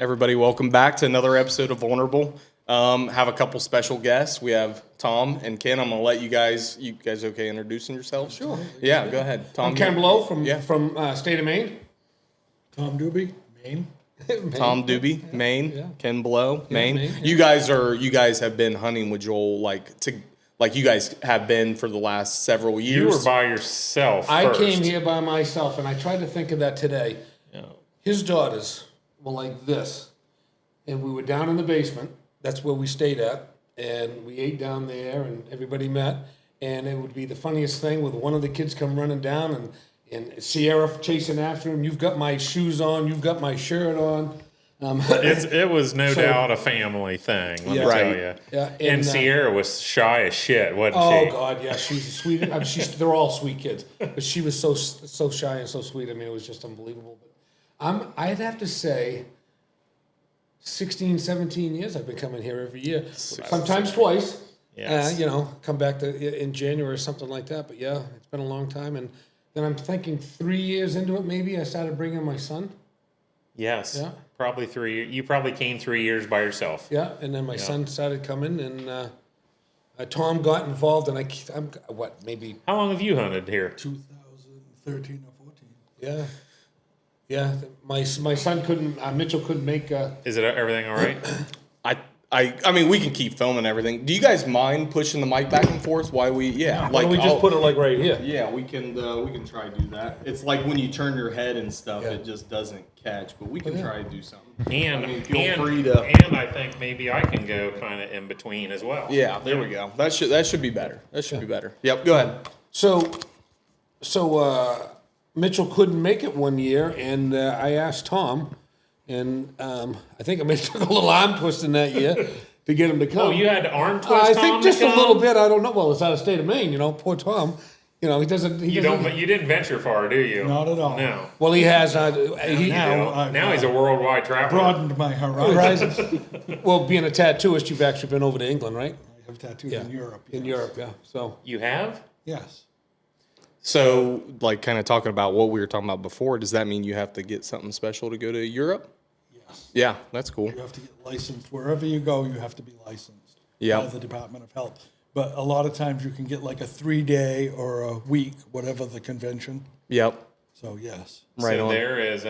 Everybody, welcome back to another episode of Vulnerable. Have a couple special guests. We have Tom and Ken. I'm gonna let you guys okay introducing yourselves? Sure. Yeah, go ahead. Tom. I'm Ken Blow from state of Maine. Tom Doobie, Maine. Tom Doobie, Maine. Yeah. Ken Blow, Maine. Maine, yeah. You guys have been hunting with Joel like you guys have been for the last several years. You were by yourself I first. came here by myself, and I tried to think of that today. Yeah. His daughters were like this, and we were down in the basement. That's where we stayed at, and we ate down there, and everybody met. And it would be the funniest thing with one of the kids come running down, and Sierra chasing after him. You've got my shoes on. You've got my shirt on. It was no doubt a family thing, let me tell you. Yeah, and Sierra was shy as shit, wasn't Oh she? God, yeah, she's a sweet. I mean, they're all sweet kids, but she was so shy and so sweet. I mean, it was just unbelievable. But I'd have to say, 16, 17 years I've been coming here every year, sometimes twice. Yes. Come back in January or something like that. But yeah, it's been a long time. And then I'm thinking 3 years into it, maybe I started bringing my son. Yes. Yeah. Probably 3 years. You probably came 3 years by yourself. Yeah, and then my son started coming, and Tom got involved, and I'm maybe. How long have you hunted here? 2013 or 14. Yeah. Yeah, my son couldn't. Mitchell couldn't make. Is it everything all right? I mean, we can keep filming everything. Do you guys mind pushing the mic back and forth? Why we? Yeah, Why don't we just put it like right here? Yeah, we can try to do that. It's like when you turn your head and stuff, it just doesn't catch. But we can try to do something. And feel free to. And I think maybe I can go kind of in between as well. Yeah, there we go. That should be better. That should be better. Yep, go ahead. So Mitchell couldn't make it one year, and I asked Tom, and I think I may took a little arm twisting that year to get him to come. Oh, you had to arm twist I Tom think to just a come? little bit. I don't know. Well, it's out of state of Maine, Poor Tom. He doesn't. You didn't venture far, do you? Not at all. No. Well, he has. Now he's a worldwide traveler. Broadened my horizons. Well, being a tattooist, you've actually been over to England, right? I have tattoos in Europe. In yes. Europe, yeah. So You have? Yes. So, like, kind of talking about what we were talking about before, does that mean you have to get something special to go to Europe? Yes. Yeah, that's cool. You have to get licensed. Wherever you go, you have to be licensed Yeah. by the Department of Health. But a lot of times you can get like a 3-day or a week, whatever the convention. Yep. So, yes. Right So on. there is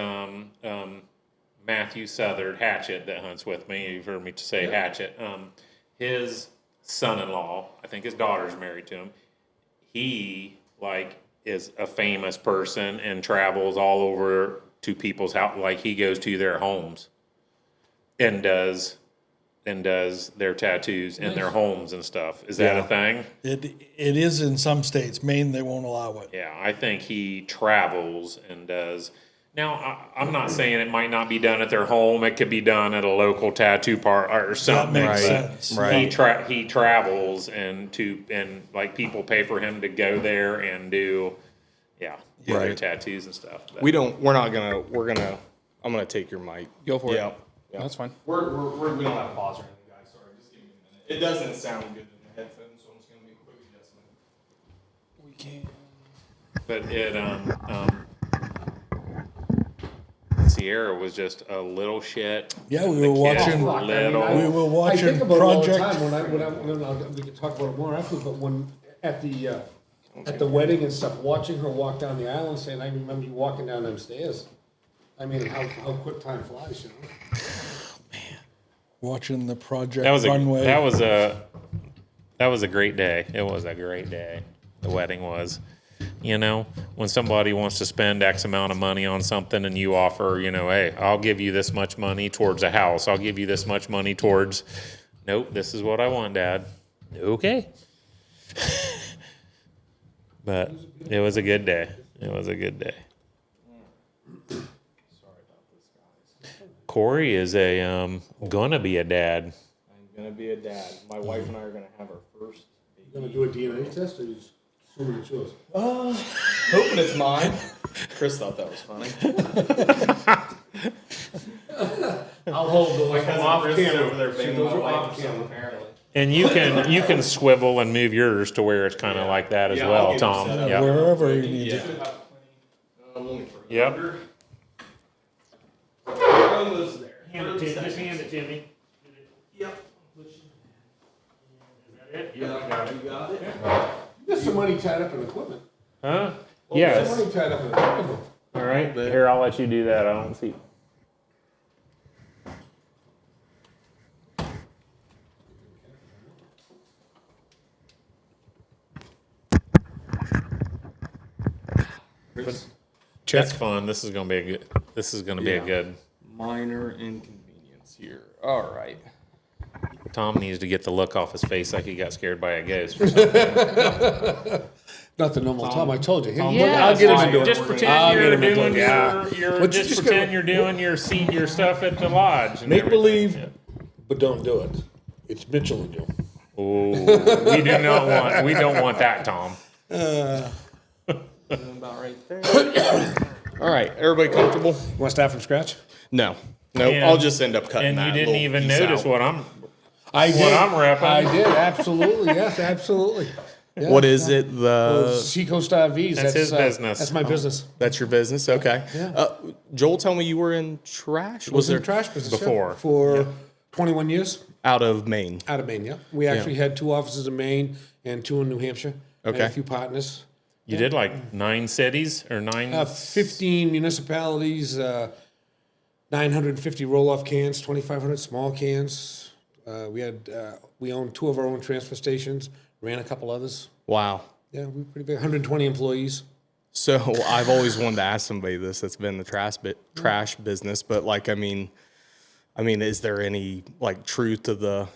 Matthew Southard, Hatchet, that hunts with me. You've heard me say Hatchet. His son-in-law, I think his daughter's married to him. He is a famous person and travels all over to people's house. Like he goes to their homes and does their tattoos in their homes and stuff. Is that a thing? It is in some states. Maine, they won't allow it. Yeah, I think he travels and does. Now, I'm not saying it might not be done at their home. It could be done at a local tattoo parlor or something. That makes but sense. Right. He travels and like people pay for him to go there and do their Right. tattoos and stuff. But I'm gonna take your mic. Go for it. Yep. That's fine. We don't have pause or anything, guys. Sorry, just give me a minute. It doesn't sound good in the headphones, so I'm just gonna make a quick adjustment. We can. But Sierra was just a little shit. Yeah, we The were kids watching. were little. We were watching I think about it all the Project. time when we can talk about it more after. But when at the wedding and stuff, watching her walk down the aisle and saying, "I remember you walking down them stairs." I mean, how quick time flies, Watching the Project That was Runway. a great day. It was a great day. The wedding was. When somebody wants to spend X amount of money on something and you offer, hey, I'll give you this much money towards a house. I'll give you this much money towards, nope, this is what I want, Dad. Okay. But it was a good day. It was a good day. Corey is gonna be a dad. I'm gonna be a dad. My wife and I are gonna have our first baby. You gonna do a DNA test, or you just assuming it's yours? Hoping it's mine. Chris thought that was funny. I'll hold the off Chris is camera. over there banging Those my are wife off or something, camera. apparently. And you can swivel and move yours to where it's kind of like that as Yeah, I'll well, get it Tom. set up. Yep. Wherever you need Yeah. it. Only for Yep. Almost there. Just hand it to me. Yep. Is that it? Yeah, you got it. There's some money tied up in equipment. Huh? There's Yes. some money tied up in equipment. All right. Here, I'll let you do that. I don't see. That's fun. This is gonna be a good. This is gonna be a good. Minor inconvenience here. All right. Tom needs to get the look off his face like he got scared by a ghost. Not the normal Tom. I told you. Yeah, I'll get him into it. just I'll pretend get you're him into doing it, yeah. your But you just just pretend gotta- you're doing your stuff at the lodge. And Make everything. believe, Yeah. but don't do it. It's Mitchell and Joe. Oh, we do not want. We don't want that, Tom. About right there. All right. Everybody comfortable? You want to start from scratch? No. And- I'll just end up cutting And that you didn't little even piece notice out. what I'm. I did. I'm repping. I did, absolutely. Yes, absolutely. Yeah, What is it? Well, Seacoast RVs. That's his business. That's my business. That's your business? Okay. Yeah. Joel, tell me you were in trash? Was in the trash business before? For 21 years Out of Maine. out of Maine. Yeah, we actually had 2 offices in Maine and 2 in New Hampshire. And Okay. a few partners. You did like 9 cities or 9. 15 municipalities, 950 roll-off cans, 2,500 small cans. We owned 2 of our own transfer stations, ran a couple others. Wow. Yeah, we were pretty big. 120 employees. So I've always wanted to ask somebody this that's been in the trash business, but like, I mean, is there any like truth to the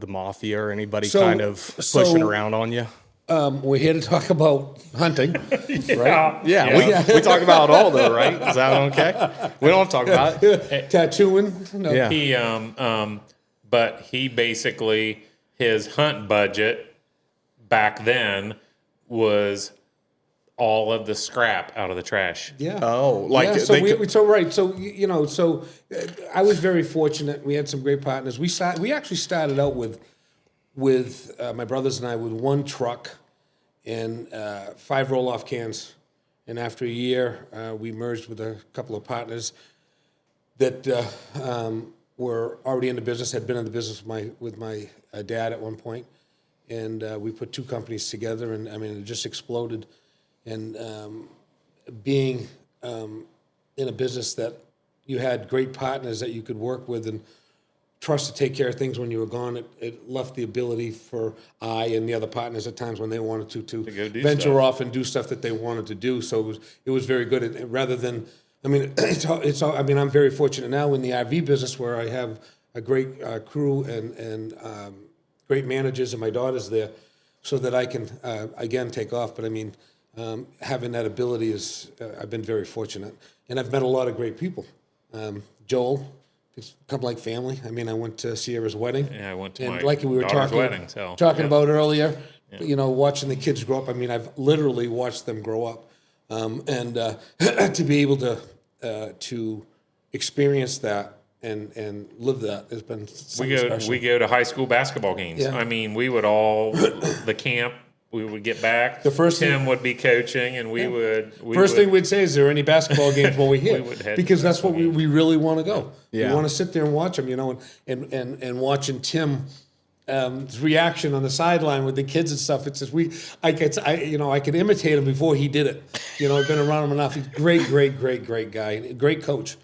mafia or anybody kind of pushing around on you? We're here to talk about hunting, right? Yeah. We talk about it all though, right? Is that okay? We don't have to talk about it. Tattooing. No. Yeah. He but he basically his hunt budget back then was all of the scrap out of the trash. Yeah. Oh, like yeah, so I was very fortunate. We had some great partners. We actually started out with my brothers and I with 1 truck and 5 roll-off cans. And after a year, we merged with a couple of partners that were already in the business, had been in the business with my dad at one point. And we put 2 companies together, and I mean, it just exploded. And being in a business that you had great partners that you could work with and trust to take care of things when you were gone, it left the ability for I and the other partners at times when they wanted to go do venture stuff. off and do stuff that they wanted to do. So it was very good. And rather than, I mean, I'm very fortunate now in the RV business where I have a great crew and great managers and my daughter's there, so that I can again take off. But I mean, having that ability is I've been very fortunate, and I've met a lot of great people. Joel, it's come like family. I mean, I went to Sierra's wedding. Yeah, I went to and my like we were daughter's talking wedding. So about earlier, watching the kids grow up. I mean, I've literally watched them grow up, and to be able to experience that and live that has been something special. We go to high school basketball games. Yeah. I mean, we would all the camp. We would get back. The first Tim thing- would be coaching, and we would. First thing we'd say is, there any basketball games while we're here? We would head Because to that's what we really want to go. Yeah. We want to sit there and watch them, and watching Tim. His reaction on the sideline with the kids and stuff. It's just I could imitate him before he did it. I've been around him enough. He's great guy, great coach.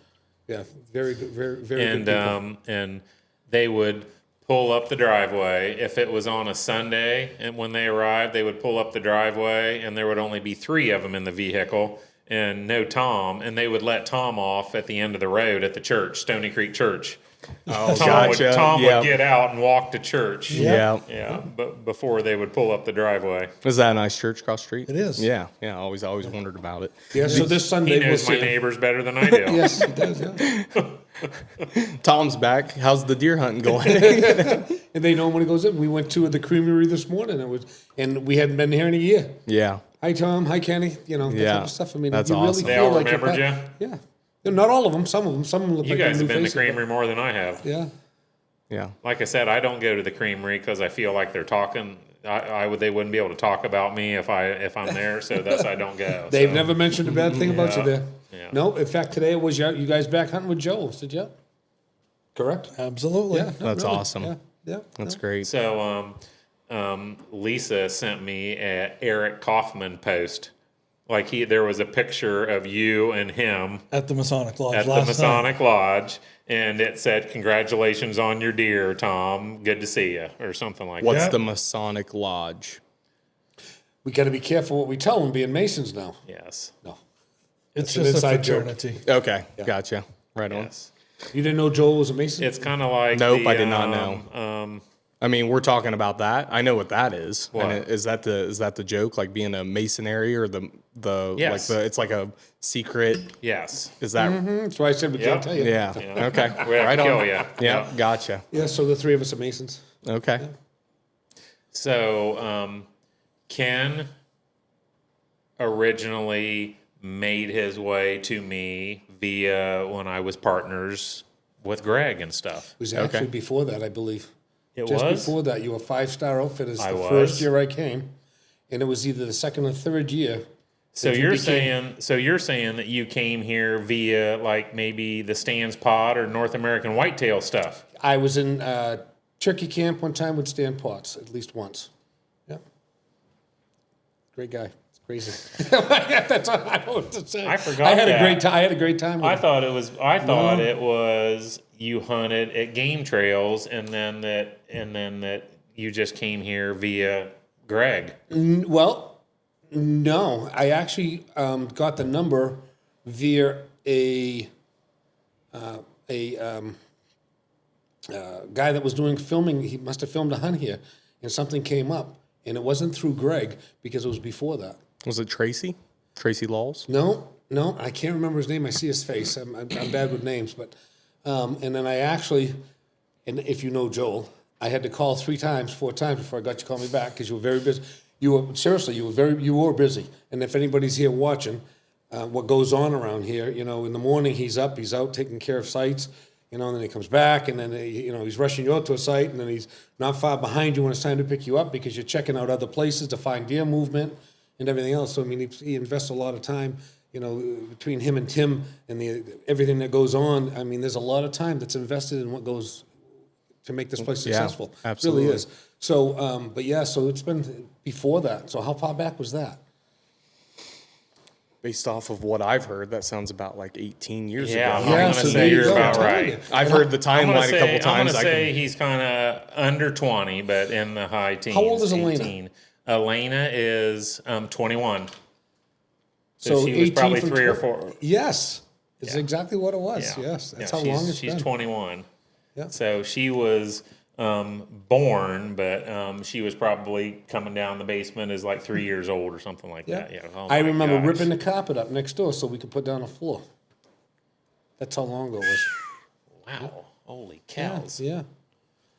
Yeah, very good, very good people. And they would pull up the driveway if it was on a Sunday, and when they arrived, they would pull up the driveway, and there would only be 3 of them in the vehicle, and no Tom, and they would let Tom off at the end of the road at the church, Stony Creek Church. Oh, Tom gotcha. would get out and walk to church. Yeah. Yeah, but before they would pull up the driveway. Is that a nice church across the street? It is. Yeah. I always wondered about it. Yeah. So this He Sunday we'll knows see my him. neighbors better than I do. Yes, he does. Yeah. Tom's back. How's the deer hunting going? And they know when he goes in. We went to the creamery this morning. And we hadn't been here in a year. Yeah. Hi Tom. Hi Kenny. That Yeah. type of stuff. I mean, That's you awesome. really They feel all like remembered you're you? Yeah. Not all of them. Some of them. Some of them look You like guys they're have been new to the faces, creamery more than I have. but- Yeah. Yeah. Like I said, I don't go to the creamery because I feel like they're talking. They wouldn't be able to talk about me if I'm there, so thus I don't go. They've So, never mentioned a bad thing about you there. Yeah. No, in fact, today it was you guys back hunting with Joe. Did you? Correct? Absolutely. Yeah. That's awesome. Yeah. That's great. So, Lisa sent me a Eric Kaufman post. Like there was a picture of you and him At the Masonic Lodge at the last night. Masonic Lodge, and it said, "Congratulations on your deer, Tom. Good to see you," or something like What's that. the Masonic Lodge? We got to be careful what we tell them being Masons now. Yes. No. It's an just a inside joke. fraternity. Okay, gotcha. Right on. Yes. You didn't know Joel was a Mason? It's kind of like Nope, I did not know. I mean, we're talking about that. I know what that is. What? And is that the joke, like being a masonry or the Yes. like it's like a secret? yes. Is that That's why I said we can't Yep. tell you. yeah? Okay, We have right to kill on. you. Yeah, gotcha. Yeah, so the three of us are Masons. Okay, So, Ken originally made his way to me via when I was partners with Greg and stuff. It was actually before that, I believe. It Just was? before that, you were 5-star outfitters I the was. first year I came. And it was either the second or third year. So that you you're became- saying that you came here via like maybe the Stan's Pod or North American Whitetail stuff. I was in turkey camp one time with Stan Potts, at least once. Yeah. Great guy. It's crazy. That's all I know what to say. I forgot I had that. a great time. I had a great time with I him. thought it was you hunted at game trails and then that you just came here via Greg. Well, no. I actually got the number via a guy that was doing filming. He must have filmed a hunt here, and something came up. And it wasn't through Greg because it was before that. was it Tracy? Tracy Laws? No, I can't remember his name. I see his face. I'm bad with names, but and then I actually, and if you know Joel, I had to call 4 times before I got you to call me back because you were very busy. You were busy. And if anybody's here watching, what goes on around here, in the morning he's out taking care of sites, and then he comes back, and then he's rushing you out to a site, and then he's not far behind you when it's time to pick you up because you're checking out other places to find deer movement and everything else. So I mean, he invests a lot of time, between him and Tim and everything that goes on. I mean, there's a lot of time that's invested in what goes to make this place successful. absolutely. It really is. So, but yeah, so it's been before that. So how far back was that? Based off of what I've heard, that sounds about like 18 years Yeah, ago. I'm gonna so say there you you're go. about I'm telling right. you. I've heard the timeline a couple I'm times. gonna say he's kind of under 20, but in the high teens. How old is Elena? 18. Elena is 21. So So she was 18 probably from 3 or 12 4. Yes, it's exactly what it was. Yeah. Yes, that's Yeah, how long it's she's been. 21. Yeah. So she was born, but she was probably coming down the basement as like 3 years old or something like that. Yeah. Oh I my remember gosh. ripping the carpet up next door so we could put down a floor. That's how long ago it was. Wow. Holy cows. Yeah.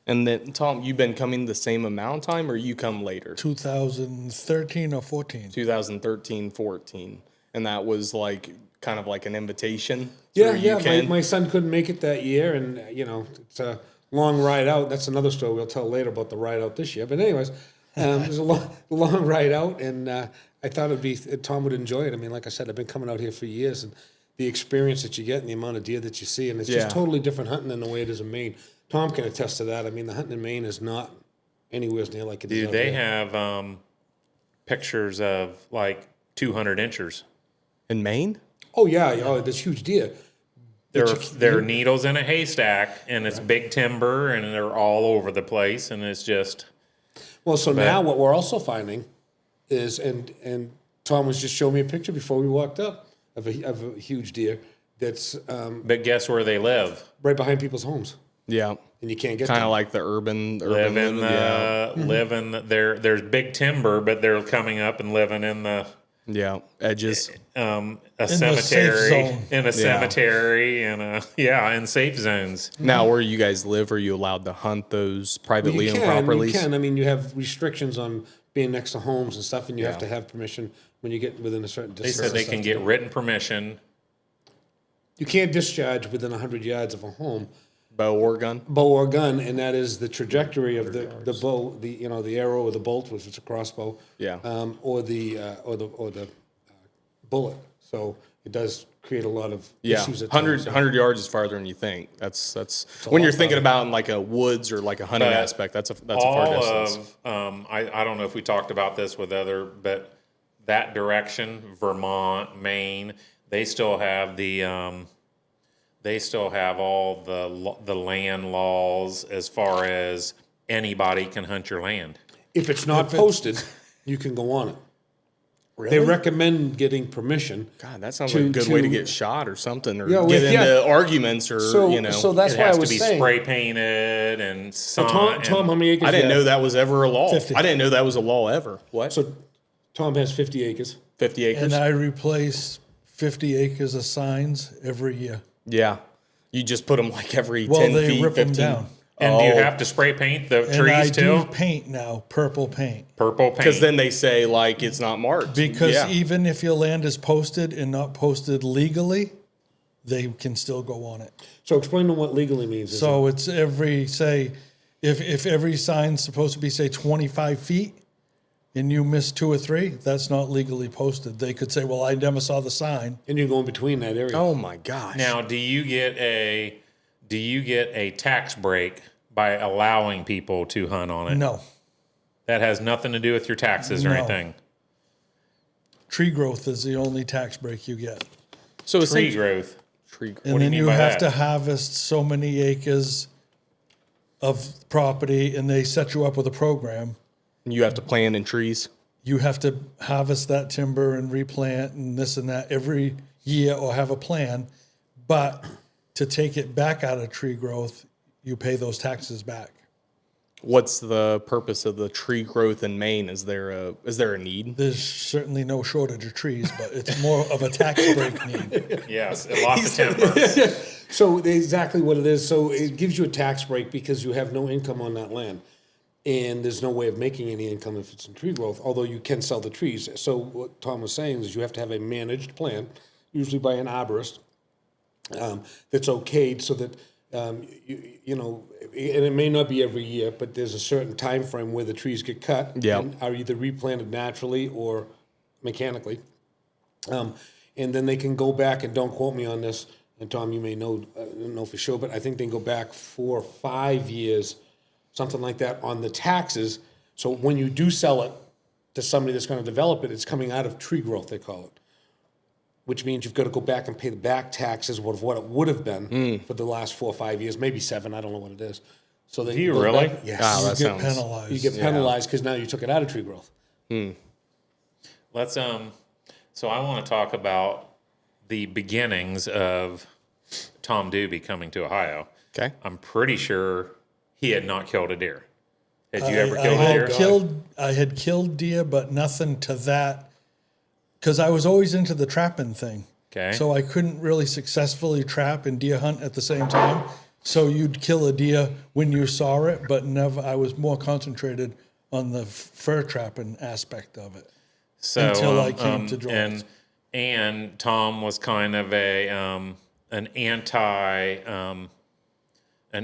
And then, Tom, you've been coming the same amount of time, or you come later? 2013 or 14. 2013, 14. And that was like kind of like an invitation? Yeah, through yeah. Yukon? My son couldn't make it that year, and it's a long ride out. That's another story we'll tell later about the ride out this year. But anyways, it was a long ride out, and I thought Tom would enjoy it. I mean, like I said, I've been coming out here for years, and the experience that you get and the amount of deer that you see, and it's Yeah. just totally different hunting than the way it is in Maine. Tom can attest to that. I mean, the hunting in Maine is not anywhere near like it is Do out they here. have pictures of like 200 inchers? In Maine? Oh yeah, there's huge deer. They're needles in a haystack, and it's big timber, and they're all over the place, and it's just Well, so now what we're also finding is, and Tom was just showing me a picture before we walked up of a huge deer that's But guess where they live? right behind people's homes, Yeah. and you can't get Kind them. of like the urban Live in the yeah. live in the, there's big timber, but they're coming up and living in the Yeah. Edges. a the safe cemetery zone. in a cemetery and in safe zones. Now, where you guys live, are you allowed to hunt those privately You and can, properly? you can. I mean, you have restrictions on being next to homes and stuff, and you have Yeah. to have permission when you get within a certain They distance. said they can get written permission. You can't discharge within 100 yards of a home, Bow or gun? bow or gun, and that is the trajectory of the bow, the arrow or the bolt, which is a crossbow, Yeah. or the bullet. So it does create a lot of Yeah, issues at 100, times. 100 yards is farther than you think. That's when you're thinking about in like a woods or like a hunting But aspect. That's a far distance. I don't know if we talked about this with but that direction, Vermont, Maine, they still have all the land laws as far as anybody can hunt your land. If it's not posted, you can go on it. They recommend getting permission. God, that sounds like a good way to get shot or something, or Yeah, get yeah. into arguments, or So that's It why I has was to be saying. spray painted and So sun. Tom, how many acres? I didn't you know have? that was ever a law. 50. I didn't know that was a law ever. What? So Tom has 50 acres. 50 acres? And I replace 50 acres of signs every year. Yeah. You just put them like every Well, 10 they feet, rip 'em 15. down. And do you have to spray paint the And I trees too? do paint now, purple paint. Purple paint. Because then they say like it's not marked. Because yeah. even if your land is posted and not posted legally, they can still go on it. So explain to them what legally means. So it's every, say, if every sign's supposed to be, say, 25 feet, and you miss 2 or 3, that's not legally posted. They could say, well, I never saw the sign. And you go in between that area. Oh my gosh. Now, do you get a tax break by allowing people to hunt on it? No. That has nothing to do with your taxes or No. anything. Tree growth is the only tax break you get. So Tree essentially, growth. tree And What do you then mean you by have that? to harvest so many acres of property, and they set you up with a program. you have to plant in trees. You have to harvest that timber and replant and this and that every year, or have a plan. But to take it back out of tree growth, you pay those taxes back. What's the purpose of the tree growth in Maine? Is there a need? There's certainly no shortage of trees, but it's more of a tax break need. Yes, lots of timber. So exactly what it is. So it gives you a tax break because you have no income on that land. And there's no way of making any income if it's in tree growth, although you can sell the trees. So what Tom was saying is you have to have a managed plan, usually by an arborist, that's okayed so that, you know, and it may not be every year, but there's a certain time frame where the trees get cut Yeah. and are either replanted naturally or mechanically. And then they can go back, and don't quote me on this, and Tom, you may know for sure, but I think they can go back 4 or 5 years, something like that, on the taxes. So when you do sell it to somebody that's going to develop it, it's coming out of tree growth, they call it, which means you've got to go back and pay the back taxes of what it would have been for the last 4 or 5 years, maybe 7, I don't know what it is. So they Do you go really? back- Yes. Wow, You that get sounds. penalized. You get penalized because now you took it out of tree growth. Let's so I want to talk about the beginnings of Tom Doobie coming to Ohio. Okay. I'm pretty sure he had not killed a deer. Had you ever killed a deer? I had killed deer, but nothing to that, because I was always into the trapping thing. Okay. So I couldn't really successfully trap and deer hunt at the same time. So you'd kill a deer when you saw it, but never. I was more concentrated on the fur trapping aspect of it. So, until I came to Joel's. And Tom was kind of a an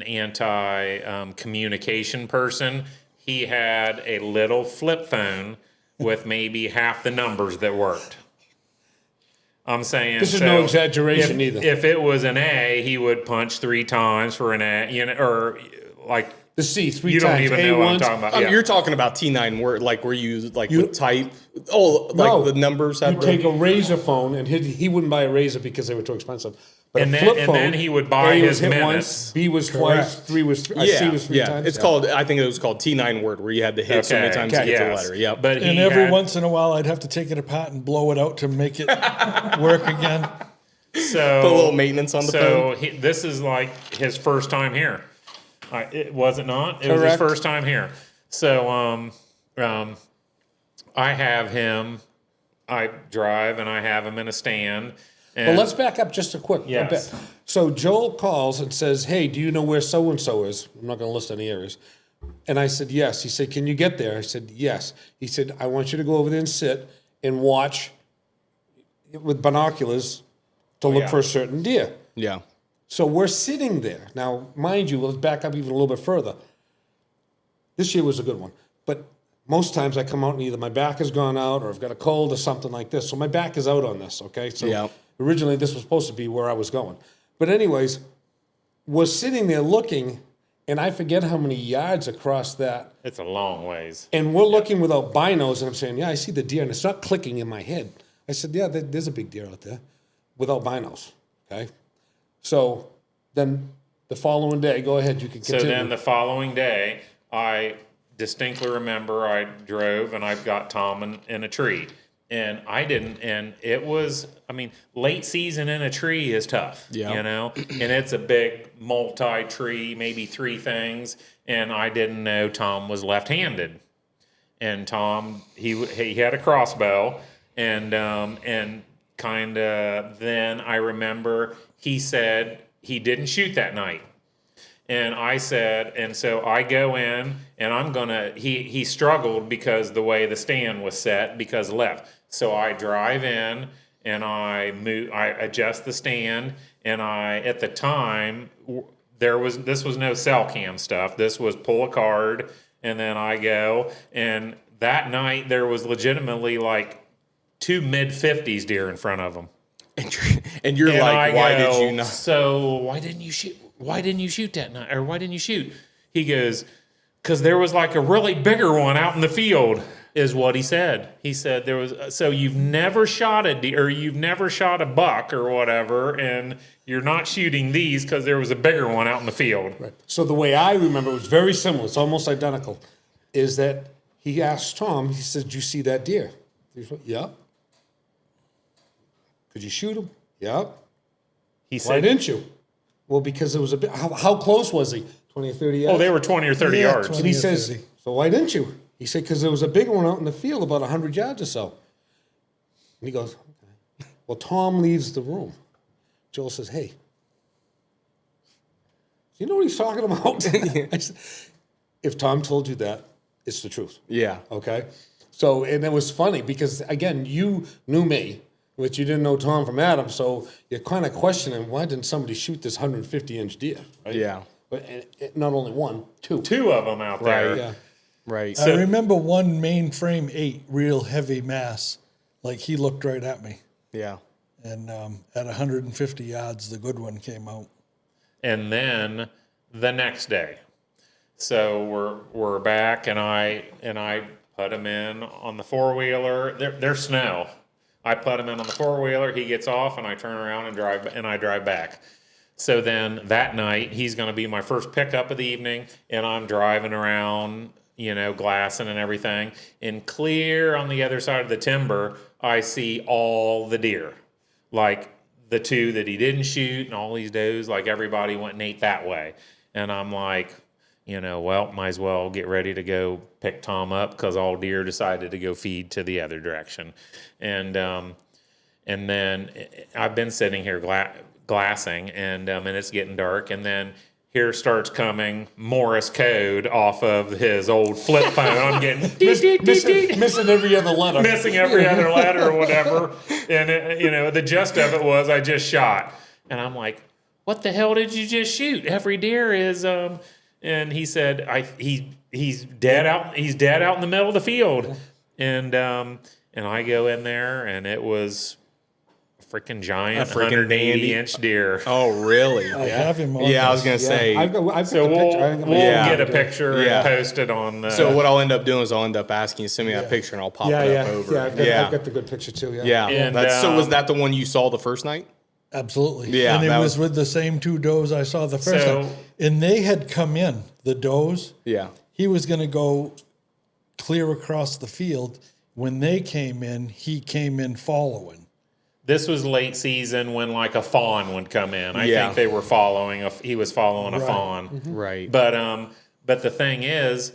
anti communication person. He had a little flip phone with maybe half the numbers that worked. I'm saying This is no exaggeration either. If it was an A, he would punch 3 times for an A, you know, or like The C, 3 you times. don't even A know what I'm once. talking about. Yeah. You're talking about T9 word, like where you like would type. Oh, like No. the numbers You have. take a razor phone, and he wouldn't buy a razor because they were too expensive. But And a then- flip and phone, then he would buy A his was hit minutes. once, B was twice, 3 was C Yeah, was 3 yeah. times. It's called. I think it was called T9 word, where you had to hit so many Okay, times to get yes. the letter. Yep. But And he every had- once in a while, I'd have to take it apart and blow it out to make it work again. So Put a little maintenance on the phone. So this is like his first time here. It was it not? It was his Correct. first time here. So I have him. I drive and I have him in a stand. And Well, let's back up just a Yes. bit. So Joel calls and says, "Hey, do you know where so and so is?" I'm not going to list any areas. And I said, "Yes." He said, "Can you get there?" I said, "Yes." He said, "I want you to go over there and sit and watch with binoculars to look yeah. for a certain deer." Yeah. So we're sitting there. Now, mind you, let's back up even a little bit further. This year was a good one. But most times I come out and either my back has gone out or I've got a cold or something like this. So my back is out on this, okay? So Yeah. Originally, this was supposed to be where I was going. But anyways, was sitting there looking, and I forget how many yards across that. It's a long ways. And we're looking without binos, and I'm saying, yeah, I see the deer, and it's not clicking in my head. I said, yeah, there's a big deer out there without binos, okay? So then the following day, go ahead, you can continue. So then the following day, I distinctly remember I drove and I've got Tom in a tree. And I didn't, and it was, I mean, late season in a tree is tough, Yeah. you know? And it's a big multi-tree, maybe 3 things. And I didn't know Tom was left-handed. And Tom, he had a crossbow. And kind of then I remember he said he didn't shoot that night. And I said, and so I go in and I'm gonna, he struggled because the way the stand was set because left. So I drive in and I adjust the stand and at the time, this was no cell cam stuff. This was pull a card and then I go. And that night there was legitimately like 2 mid-50s deer in front of them. And you're like, why did you not? So why didn't you shoot? Why didn't you shoot that night? Or why didn't you shoot? He goes, because there was like a really bigger one out in the field, is what he said. He said there was, so you've never shot a deer, or you've never shot a buck or whatever, and you're not shooting these because there was a bigger one out in the field. Right. So the way I remember, it was very similar. It's almost identical. Is that he asked Tom, he said, "Did you see that deer?" He said, "Yep." "Could you shoot him?" "Yep." He "Why said, didn't you?" "Well, because it was a bit." How close was he? 20 or 30 yards? oh, they were 20 or 30 Yeah, yards. 20. And he 20 or says, 30. "So why didn't you?" He said, "Because there was a bigger one out in the field about 100 yards or so." And he goes, "Okay." Well, Tom leaves the room. Joel says, "Hey, do you know what he's talking about?" I said, if Tom told you that, it's the truth. Yeah. Okay? So, and it was funny because, again, you knew me, but you didn't know Tom from Adam, so you're kind of questioning, why didn't somebody shoot this 150-inch deer? Right? Yeah. But not only one, two. 2 of them out there. Right. Yeah. Right. I remember one Maine frame 8, real heavy mass. Like he looked right at me. Yeah. And at 150 yards, the good one came out. And then the next day, so we're back, and I put him in on the 4-wheeler. There's snow. I put him in on the 4-wheeler. He gets off, and I turn around and drive back. So then that night, he's going to be my first pickup of the evening, and I'm driving around, you know, glassing and everything. And clear on the other side of the timber, I see all the deer, like the 2 that he didn't shoot, and all these does. Like everybody went and ate that way, and I'm like, you know, well, might as well get ready to go pick Tom up because all deer decided to go feed to the other direction. And then I've been sitting here glassing, and it's getting dark. And then here starts coming Morse code off of his old flip phone. I'm getting Missing every other letter. missing every other letter or whatever. And, you know, the gist of it was I just shot. And I'm like, what the hell did you just shoot? Every deer is... And he said, he's dead out. He's dead out in the middle of the field. And I go in there, and it was a freaking giant, 180-inch deer. Oh, really? I have him on Yeah, I was this. gonna say. I've got So the picture. I got we'll Yeah. get a picture Yeah. and post it on the. So what I'll end up doing is I'll end up asking you to send me that picture and I'll pop it up over. I've got the good picture too. Yeah. Yeah. And, So was that the one you saw the first night? Absolutely. Yeah, And it that was was- with the same 2 does I saw the first So- time. And they had come in, the does. Yeah. He was going to go clear across the field. When they came in, he came in following. This was late season when like a fawn would come in. I Yeah. think they were following. He was following a fawn. Right. But the thing is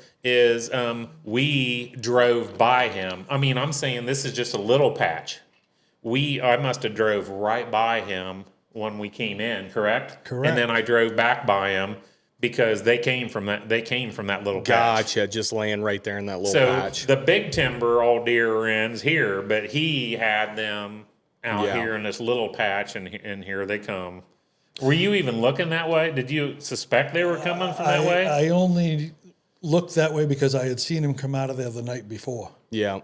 we drove by him. I mean, I'm saying this is just a little patch. I must have drove right by him when we came in, correct? Correct. And then I drove back by him because they came from that little patch. Gotcha. Just laying right there in that little So patch. the big timber, all deer are in's here, but he had them out Yeah. here in this little patch, and here they come. Were you even looking that way? Did you suspect they were coming from that way? I only looked that way because I had seen him come out of there the night before. Yeah.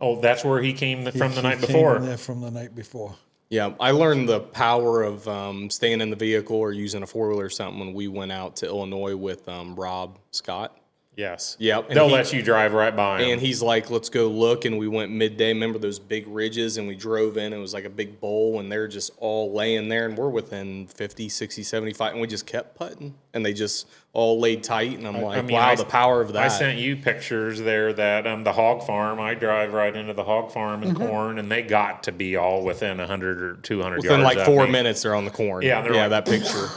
Oh, that's where he came from the He night came before. in there from the night before. Yeah, I learned the power of staying in the vehicle or using a 4-wheeler or something when we went out to Illinois with Rob Scott. Yes. Yep, and They'll he- let you drive right by him. And he's like, let's go look. And we went midday. Remember those big ridges? And we drove in. It was like a big bowl. And they're just all laying there. And we're within 50, 60, 75. And we just kept putting. And they just all laid tight. And I'm like, wow, the power of that. I sent you pictures there that the hog farm, I drive right into the hog farm in corn, and they got to be all within 100 or 200 Within yards like of 4 me. minutes, they're on the corn. Yeah, they're like- that picture.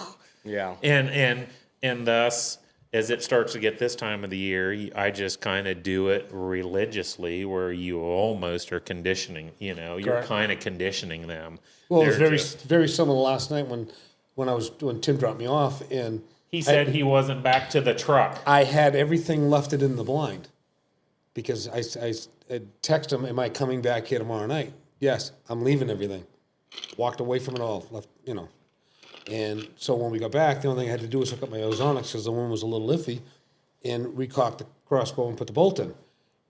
Yeah. And thus, as it starts to get this time of the year, I just kind of do it religiously, where you almost are conditioning. You're Correct. kind of conditioning them. Well, it was They're very just- very similar last night when Tim dropped me off, and He said he wasn't back to the truck. I had everything left it in the blind because I texted him, "Am I coming back here tomorrow night?" Yes, I'm leaving everything. Walked away from it all. Left, And so when we got back, the only thing I had to do was hook up my ozonics because the one was a little iffy, and recock the crossbow and put the bolt in.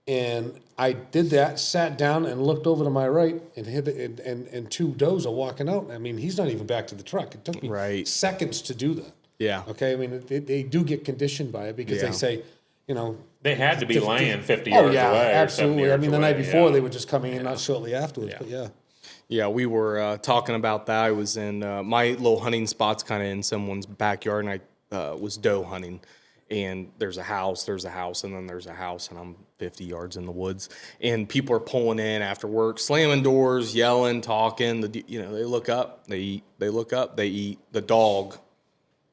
And I did that, sat down, and looked over to my right, and hit it, and two does are walking out. I mean, he's not even back to the truck. It took me Right. seconds to do that. Yeah. Okay, I mean, they do get conditioned by it because Yeah. they say, They had to be laying 50 oh yards yeah, away. Or 70 absolutely. I yards mean, the away, night before yeah. they were just coming in, not shortly afterwards. Yeah. But yeah, Yeah, we were talking about that. I was in my little hunting spot's kind of in someone's backyard, and I was doe hunting. And there's a house, and then there's a house, and I'm 50 yards in the woods. And people are pulling in after work, slamming doors, yelling, talking. They look up, they eat. They look up, they eat. The dog,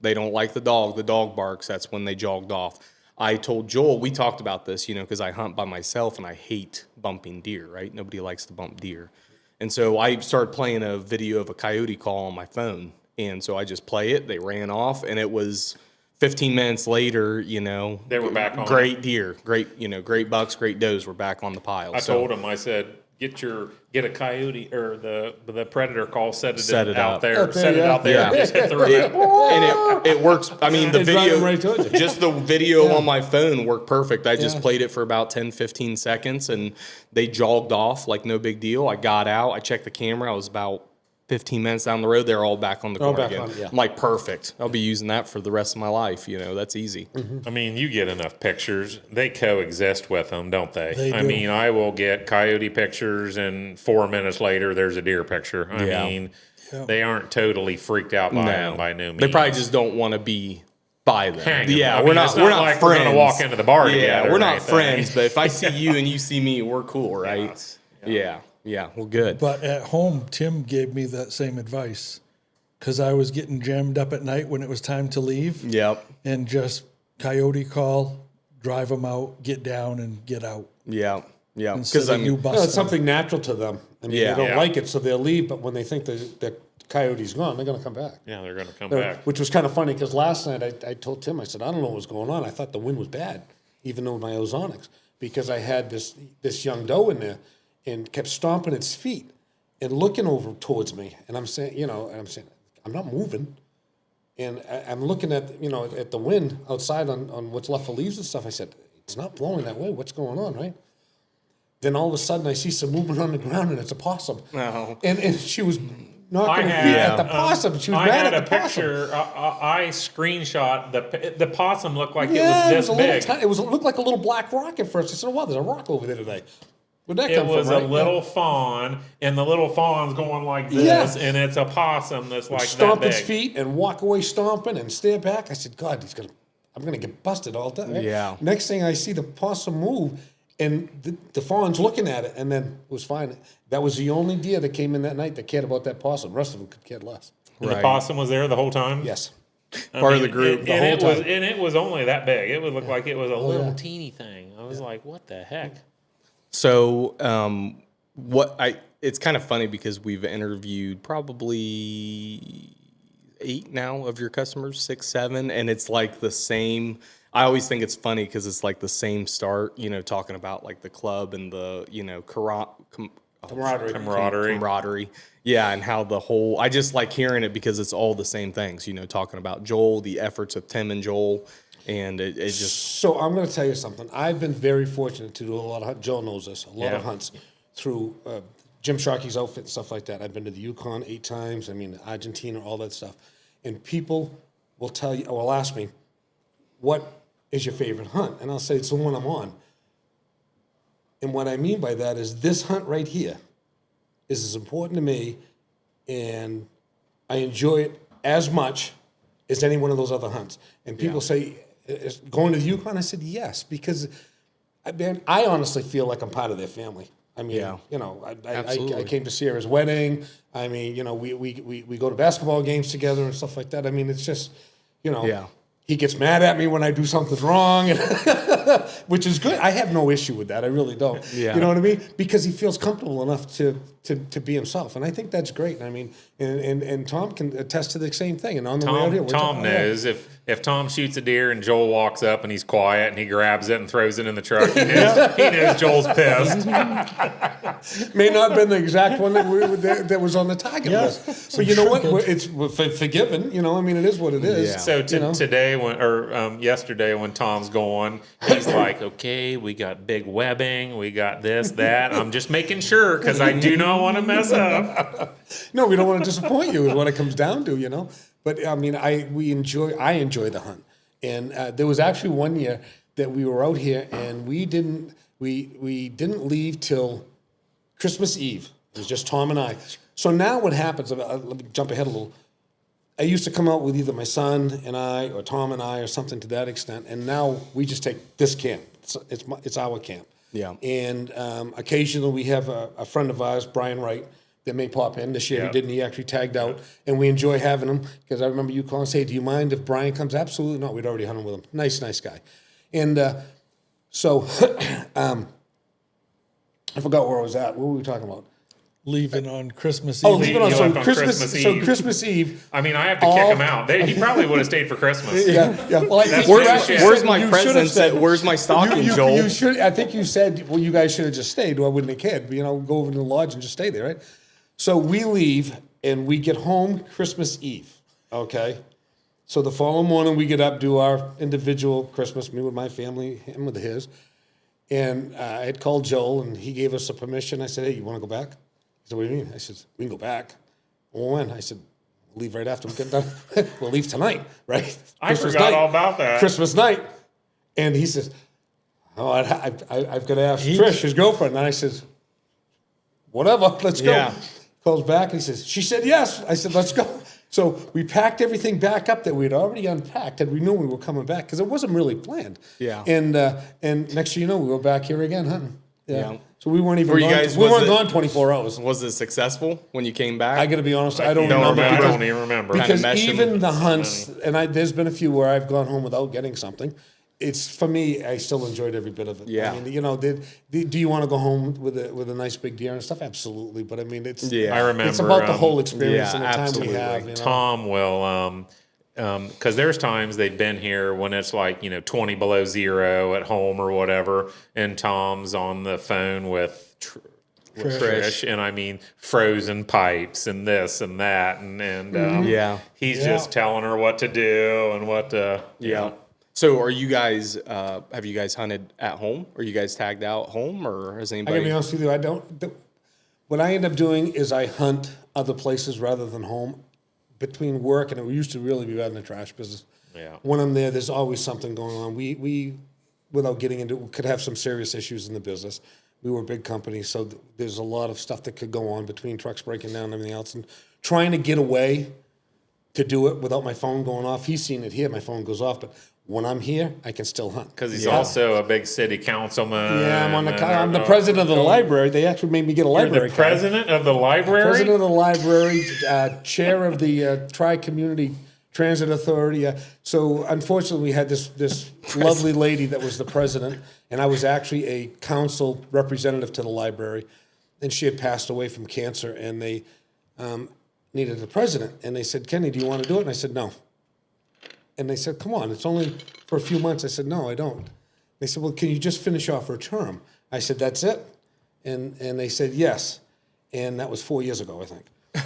they don't like the dog. The dog barks. That's when they jogged off. I told Joel, we talked about this, because I hunt by myself, and I hate bumping deer, right? Nobody likes to bump deer. And so I started playing a video of a coyote call on my phone. And so I just play it. They ran off, and it was 15 minutes later, They were back on great deer, great bucks, great does were back on the pile. I told him, I said, get a coyote or the predator call, set it out up. there, Up there, set it yeah. out there, Yeah. and just hit the It, road. and it works. I mean, the It's driving video, right towards you. just the video on my phone worked perfect. I just Yeah. played it for about 10, 15 seconds, and they jogged off like no big deal. I got out, I checked the camera. I was about 15 minutes down the road. They're all back on the all corn back again. on, yeah. I'm like, perfect. I'll be using that for the rest of my life. That's easy. I mean, you get enough pictures. They coexist with them, don't they? They I do. mean, I will get coyote pictures, and 4 minutes later, there's a deer picture. I Yeah. mean, they aren't totally freaked out by them by no means. They probably just don't want to be by them. Hanging. Yeah, I we're mean, not. it's We're not not like friends. we're gonna walk into the bar Yeah, together we're or not anything. friends. But if I see you and you see me, we're cool, right? Yes. Yeah. Well, good. But at home, Tim gave me that same advice because I was getting jammed up at night when it was time to leave. Yep. And just coyote call, drive them out, get down, and get out. Yeah. Instead Because of you No, bust it's something natural to them. I mean, Yeah. they don't Yeah. like it, so they'll leave. But when they think the coyote's gone, they're going to come back. Yeah, they're going to come back. Which was kind of funny because last night I told Tim, I said, I don't know what was going on. I thought the wind was bad, even though my ozonics, because I had this young doe in there and kept stomping its feet and looking over towards me. And I'm saying, I'm not moving. And I'm looking at, at the wind outside on what's left for leaves and stuff. I said, it's not blowing that way. What's going on, right? Then all of a sudden I see some movement on the ground and it's a possum. Oh. And she was knocking her feet at the possum. She was I mad had at a the possum. picture. I screenshot the possum. Looked like Yeah, it was this big. It looked like a little black rock at first. I said, "Wow, there's a rock over there today." Where'd that It come was from? a right? little fawn, and the little fawn's going like this, Yes. and it's a possum that's like Stomp that its big. feet and walk away stomping and stare back. I said, "God, I'm gonna get busted all the time." Right? Yeah. Next thing I see the possum move, and the fawn's looking at it, and then it was fine. That was the only deer that came in that night that cared about that possum. The rest of them could care less. And the Right. possum was there the whole time. Yes. Part of the group. And, The and whole it was, time. and it was only that big. It would look like it was a little yeah. teeny thing. I was like, what the heck? So, it's kind of funny because we've interviewed probably 8 now of your customers, 6, 7, and it's like the same. I always think it's funny because it's like the same start, talking about like the club and the, camaraderie. Yeah, and how the whole, I just like hearing it because it's all the same things, talking about Joel, the efforts of Tim and Joel, and it just, So I'm going to tell you something. I've been very fortunate to do a lot of Joe knows this, a lot of Yeah. hunts through Jim Sharkey's outfit and stuff like that. I've been to the Yukon 8 times. I mean, Argentina, all that stuff. And people will tell you, or will ask me, what is your favorite hunt? And I'll say, it's the one I'm on. And what I mean by that is this hunt right here is as important to me, and I enjoy it as much as any one of those other hunts. And people say, is going to the Yukon? I said, yes, because I honestly feel like I'm part of their family. I mean, you know, I came to Sierra's wedding. I mean, you know, we go to basketball games together and stuff like that. I mean, it's just, you know, he gets mad at me when I do something wrong, which is good. I have no issue with that. I really don't. You know what I mean? Because he feels comfortable enough to be himself. And I think that's great. I mean, and Tom can attest to the same thing. And on the way out here, Tom knows if Tom shoots a deer and Joel walks up and he's quiet and he grabs it and throws it in the truck, he knows Joel's pissed. May not have been the exact one that was on the target list. But you know what? It's forgiven. You know, I mean, it is what it is. Yeah. So today, yesterday, when Tom's going, he's like, okay, we got big webbing, we got this, that. I'm just making sure because I do not want to mess up. No, we don't want to disappoint you is what it comes down to, you know. But I mean, I enjoy the hunt. And there was actually one year that we were out here and we didn't leave till Christmas Eve. It was just Tom and I. So now what happens, let me jump ahead a little. I used to come out with either my son and I or Tom and I or something to that extent. And now we just take this camp. It's our camp. Yeah. And occasionally we have a friend of ours, Brian Wright, that may pop in. This year he didn't. He actually tagged out. And we enjoy having him because I remember you calling and say, do you mind if Brian comes? Absolutely not. We'd already hunted with him. Nice guy. And so I forgot where I was at. What were we talking about? Leaving on Christmas Eve. Oh, leaving on, You so left on Christmas Eve. So Christmas Eve. I mean, I have to kick him out. He probably would have stayed for Christmas. Yeah. Well, I think Where's my presents? Where's my stocking, Joel? You should. I think you said, well, you guys should have just stayed. Well, I wouldn't have cared. But, you know, go over to the lodge and just stay there, right? So we leave and we get home Christmas Eve. Okay. So the following morning we get up, do our individual Christmas, me with my family, him with his. And I had called Joel and he gave us a permission. I said, hey, you want to go back? He said, what do you mean? I said, we can go back. Well, when? I said, we'll leave right after we get done. We'll leave tonight, right? I forgot all about that. Christmas night. And he says, oh, I've got to ask Trish, his girlfriend. And I said, whatever, let's go. Yeah. Calls back and he says, she said yes. I said, let's go. So we packed everything back up that we had already unpacked and we knew we were coming back because it wasn't really planned. Yeah. And next thing you know, we were back here again hunting. Yeah. So we weren't even gone 24 hours. Was it successful when you came back? I got to be honest, I don't remember. I don't even remember. Because even the hunts, and there's been a few where I've gone home without getting something. It's for me, I still enjoyed every bit of it. Yeah. I mean, you know, do you want to go home with a nice big deer and stuff? Absolutely. But I mean, it's I remember it's about the whole experience and the absolutely. time we have. You know? Tom will, because there's times they've been here when it's like 20 below zero at home or whatever, and Tom's on the phone with Trish, and I mean frozen pipes and this and that, and he's just telling her what to do and what to So are you guys, have you guys hunted at home? Are you guys tagged out home or has I anybody? gotta be honest with you, what I end up doing is I hunt other places rather than home. Between work and it used to really be bad in the trash business. Yeah. When I'm there, there's always something going on. We without getting into it, could have some serious issues in the business. We were a big company, so there's a lot of stuff that could go on between trucks breaking down and everything else. And trying to get away to do it without my phone going off. He's seen it here, my phone goes off, but when I'm here, I can still hunt. Because he's also a big city councilman. Yeah, I'm the president of the library. They actually made me get a library You're the president of the library? President of the library, chair of the Tri-Community Transit Authority. So unfortunately, we had this lovely lady that was the president, and I was actually a council representative to the library, and she had passed away from cancer, and they needed a president. And they said, Kenny, do you want to do it? And I said, no. And they said, come on, it's only for a few months. I said, no, I don't. They said, well, can you just finish off her term? I said, that's it? And they said, yes. And that was 4 years ago, I think.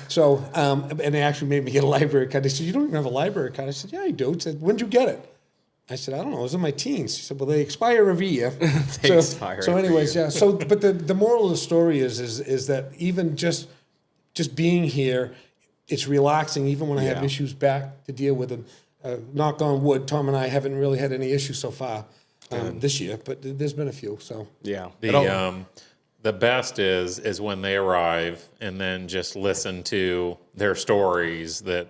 So, and they actually made me get a library card. They said, you don't even have a library card. I said, yeah, I do. They said, when did you get it? I said, I don't know. I was in my teens. She said, well, they expire every year. Expire So every anyways, year. yeah. So, but the moral of the story is that even just being here, it's relaxing. Even when I have Yeah. issues back to deal with, and knock on wood, Tom and I haven't really had any issues so far this year, but there's been a few. So Yeah. The best is when they arrive and then just listen to their stories. The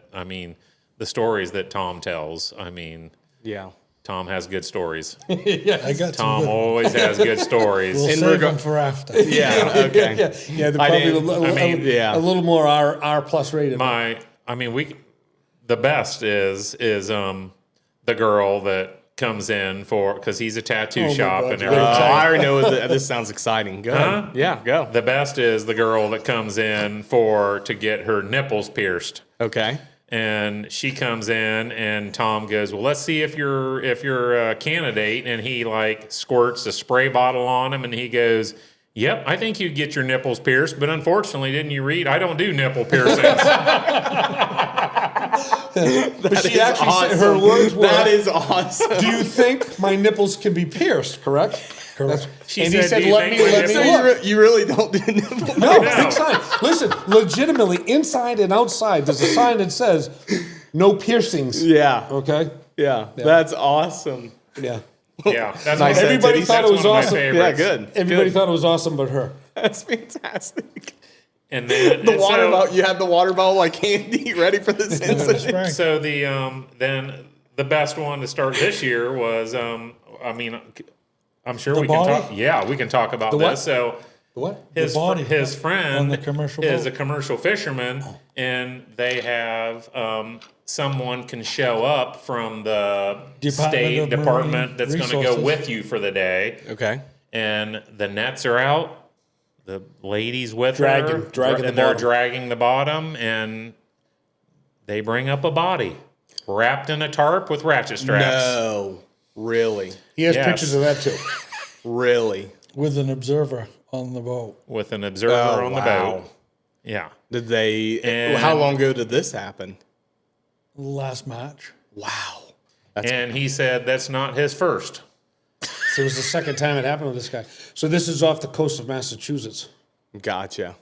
stories that Tom tells. I mean, Yeah. Tom has good stories. I got some Tom good. always has good stories. We'll In save regard- them for after. Yeah. Okay. yeah, they're I probably didn't- yeah. a little more R plus rated. The best is the girl that comes in because he's a tattoo my shop God, and you everything. I already know this sounds exciting. Go ahead. Huh? Yeah, go. The best is the girl that comes in to get her nipples pierced. Okay. And she comes in, and Tom goes, "Well, let's see if you're a candidate." And he like squirts a spray bottle on him, and he goes, "Yep, I think you'd get your nipples pierced, but unfortunately, didn't you read? I don't do nipple piercings." But she actually said her words were, That is awesome. "Do you think my nipples can be pierced?" Correct. Correct. She And he said, "Do you "Let think me my let me So nipples-" look." you really don't do nipple. No, No. big sign. Listen, legitimately, inside and outside, there's a sign that says "No piercings." Yeah. Okay. Yeah. That's awesome. Yeah. Yeah, that's Nice. one, Everybody Titties. thought that's it was one of my awesome. Yeah, favorites. good. Everybody Good. thought it was awesome, but her. That's fantastic. And then The and water so- bottle, you had the water bottle like handy, ready for this incident. Spray. So then the best one to start this year was I'm sure The we body? can talk. Yeah, we can talk about The what? this. So What? his body his friend on the commercial is boat. a commercial fisherman, and they have someone can show up from the Department state of department Marine that's going to go Resources. with you for the day, Okay. and the nets are out. The ladies with Dragging her, the and they're bottom. dragging the bottom, and they bring up a body wrapped in a tarp with ratchet straps. No. Really? He has Yes. pictures of that too. Really? With an observer on the boat. With an observer Oh, on the wow. boat. Yeah. Did they? And- How long ago did this happen? Last match. Wow. And he said that's not his first. So it was the second time it happened with this guy. So this is off the coast of Massachusetts. Gotcha.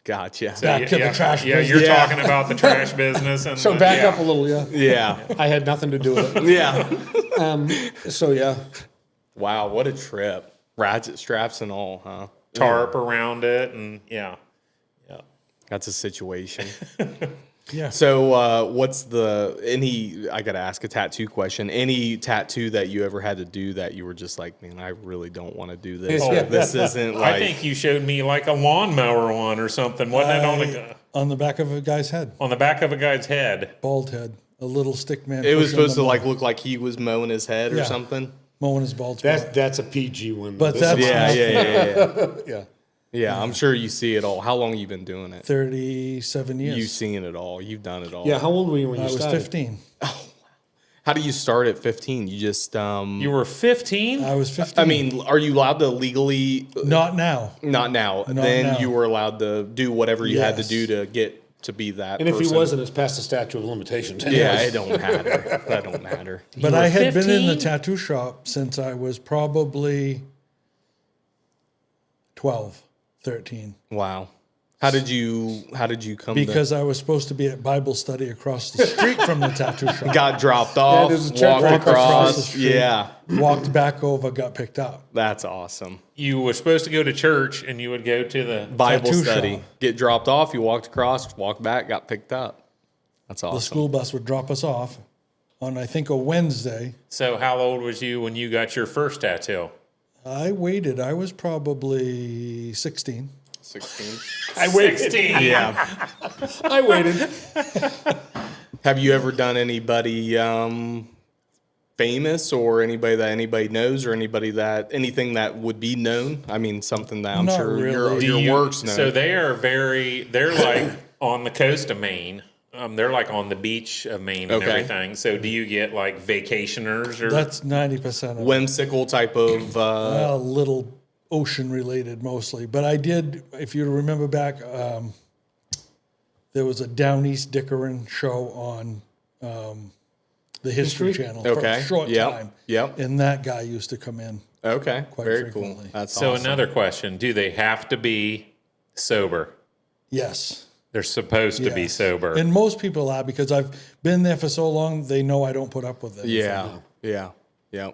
Gotcha. Back to the trash Yeah, business. you're Yeah. talking about the trash business. And So back up a little, yeah. Yeah. I had nothing to do with it. Yeah. So yeah. Wow. What a trip. Ratchet straps and all, huh? tarp around it, and yeah. That's a situation. Yeah. So, what's I got to ask a tattoo question. Any tattoo that you ever had to do that you were just like, man, I really don't want to do this. Oh, This isn't like. I think you showed me like a lawnmower one or something. Wasn't it On the back of a guy's head, on the back of a guy's head? bald head, a little stick man. it was pushing supposed the to like mower, look like he was mowing his head or Yeah. something. mowing his bald spot. That's a PG one. But This that's is- Yeah. yeah. Yeah, I'm sure you see it all. How long you been doing it? 37 years. You've seen it all. You've done it all. Yeah. How old were you when I you was started? 15. How do you start at 15? You just You were 15? I was 15. I mean, are you allowed to legally? not now. Not now. Then now. you were allowed to do whatever you had to Yes. do to get to be that. And if he person. wasn't, it's past the statute of limitations. Yeah, it don't matter. That don't matter. But I had been in the 15? tattoo shop since I was probably 12, 13. Wow. How did you come? Because I was supposed to be at Bible study across the street from the tattoo shop. got dropped off, there's a church walked right across the across. street. Yeah, Walked back over, got picked up. that's awesome. You were supposed to go to church, and you would go to the. Bible Tattoo study. shop. Get dropped off. You walked across, walked back, got picked up. That's awesome. The school bus would drop us off on, I think, a Wednesday. So, how old was you when you got your first tattoo? I waited. I was probably 16. 16. I waited. 16. Yeah. I waited. Have you ever done anybody famous or anybody that anybody knows or anything that would be known? I mean, something that I'm Not sure really. your work's known. So they're like on the coast of Maine. They're like on the beach of Maine and Okay. everything. So do you get like vacationers or? That's 90% of it. whimsical type of. A little ocean related mostly. But I did, if you remember back, there was a Down East Dickerin show on the History History? Channel for Okay. a short Yep. time. Yep. And that guy used to come in. Okay. Quite Very frequently. cool. That's So awesome. another question: do they have to be sober? Yes. They're supposed to be Yes. sober. And most people are, because I've been there for so long, they know I don't put up with it. Yeah. Yeah. Yeah.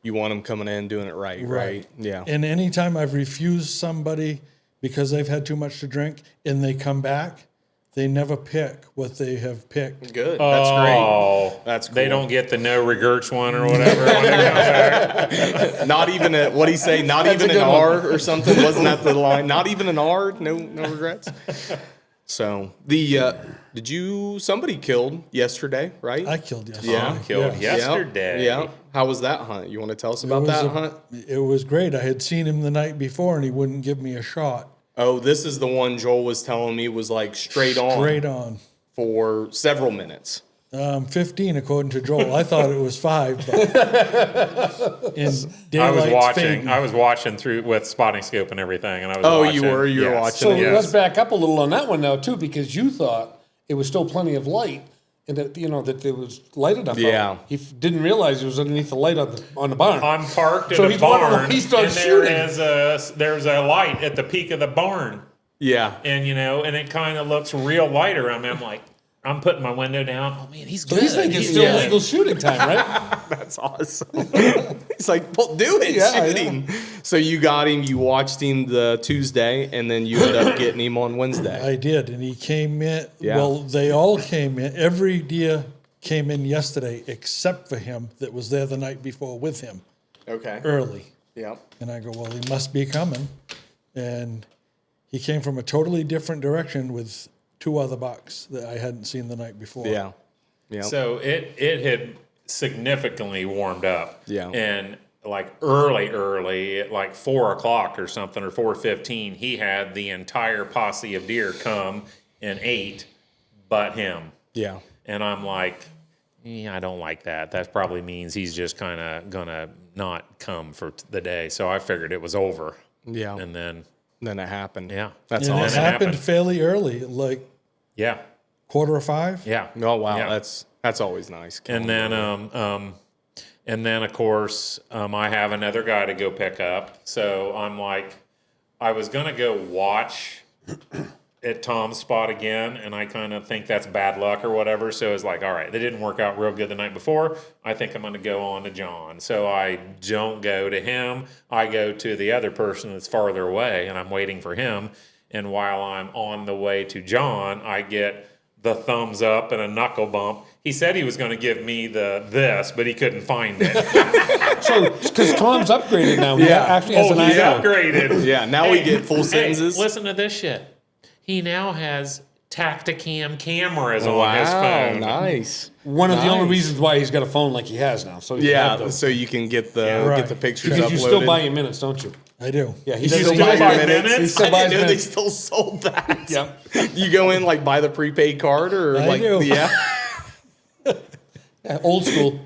You want them coming in doing it right? Yeah. And anytime I've refused somebody because they've had too much to drink and they come back, they never pick what they have picked. Good. That's great. Oh, That's cool. They don't get the no regrets one or whatever. when they come back. Not even a, what'd he say? Not even an R or something? Wasn't that the line? Not even an R? No regrets? So, somebody killed yesterday, right? I killed yesterday. Yeah. Killed Yes. yesterday. Yeah. How was that hunt? You want to tell us about that hunt? It was great. I had seen him the night before and he wouldn't give me a shot. Oh, this is the one Joel was telling me was like straight on for several minutes. 15 according to Joel. I thought it was 5, but I was watching through with spotting scope and everything, and I was. Oh, watching. you were Yes. watching. So Yes. let's back up a little on that one now too, because you thought it was still plenty of light, and that that there was light enough. Yeah. Out. He didn't realize it was underneath the light on the barn. I'm parked at So a he's wondering barn, when he starts and shooting. there's a light at the peak of the barn, Yeah. and and it kind of looks real light around me. I'm like, I'm putting my window down. Oh man, he's So good. he's thinking it's still legal shooting time, right? That's awesome. He's like, well, do it. Yeah, I Shoot him. So you got him, you watched him the Tuesday, and then you ended up getting him on Wednesday. I did, and he came in. Yeah. Well, they all came in. Every deer came in yesterday except for him that was there the night before with him Okay. early. Yeah. And I go, well, he must be coming. And he came from a totally different direction with 2 other bucks that I hadn't seen the night before. Yeah. Yeah. So it had significantly warmed up. Yeah. And like early at like 4 o'clock or something, or 4:15, he had the entire posse of deer come and ate, but him. Yeah. And I'm like, yeah, I don't like that. That probably means he's just kind of gonna not come for the day. So I figured it was over. Yeah. And then Then it happened. yeah, That's And it awesome. happened happened. fairly early, like yeah, 4:45. yeah. Oh wow, Yeah. that's always nice. And then of course I have another guy to go pick up. So I'm like, I was gonna go watch at Tom's spot again, and I kind of think that's bad luck or whatever. So it's like, all right, they didn't work out real good the night before. I think I'm gonna go on to John. So I don't go to him. I go to the other person that's farther away, and I'm waiting for him. And while I'm on the way to John, I get the thumbs up and a knuckle bump. He said he was going to give me this, but he couldn't find it. So because Tom's upgraded now, he Yeah. actually has an He's iPhone. upgraded. Yeah, now we get full sentences. Hey, listen to this shit. He now has Tacticam cameras on his Wow, phone. nice. One of the only Nice. reasons why he's got a phone like he has now. So he can have Yeah, those. so you can get the Right. get the pictures Because uploaded. you still buy your minutes, don't you? I do. Yeah, he You does still still buy buy your minutes? minutes? He still I buys didn't know they minutes. still sold that. Yeah. You go in like buy the prepaid card or I like do. yeah. Yeah, old school.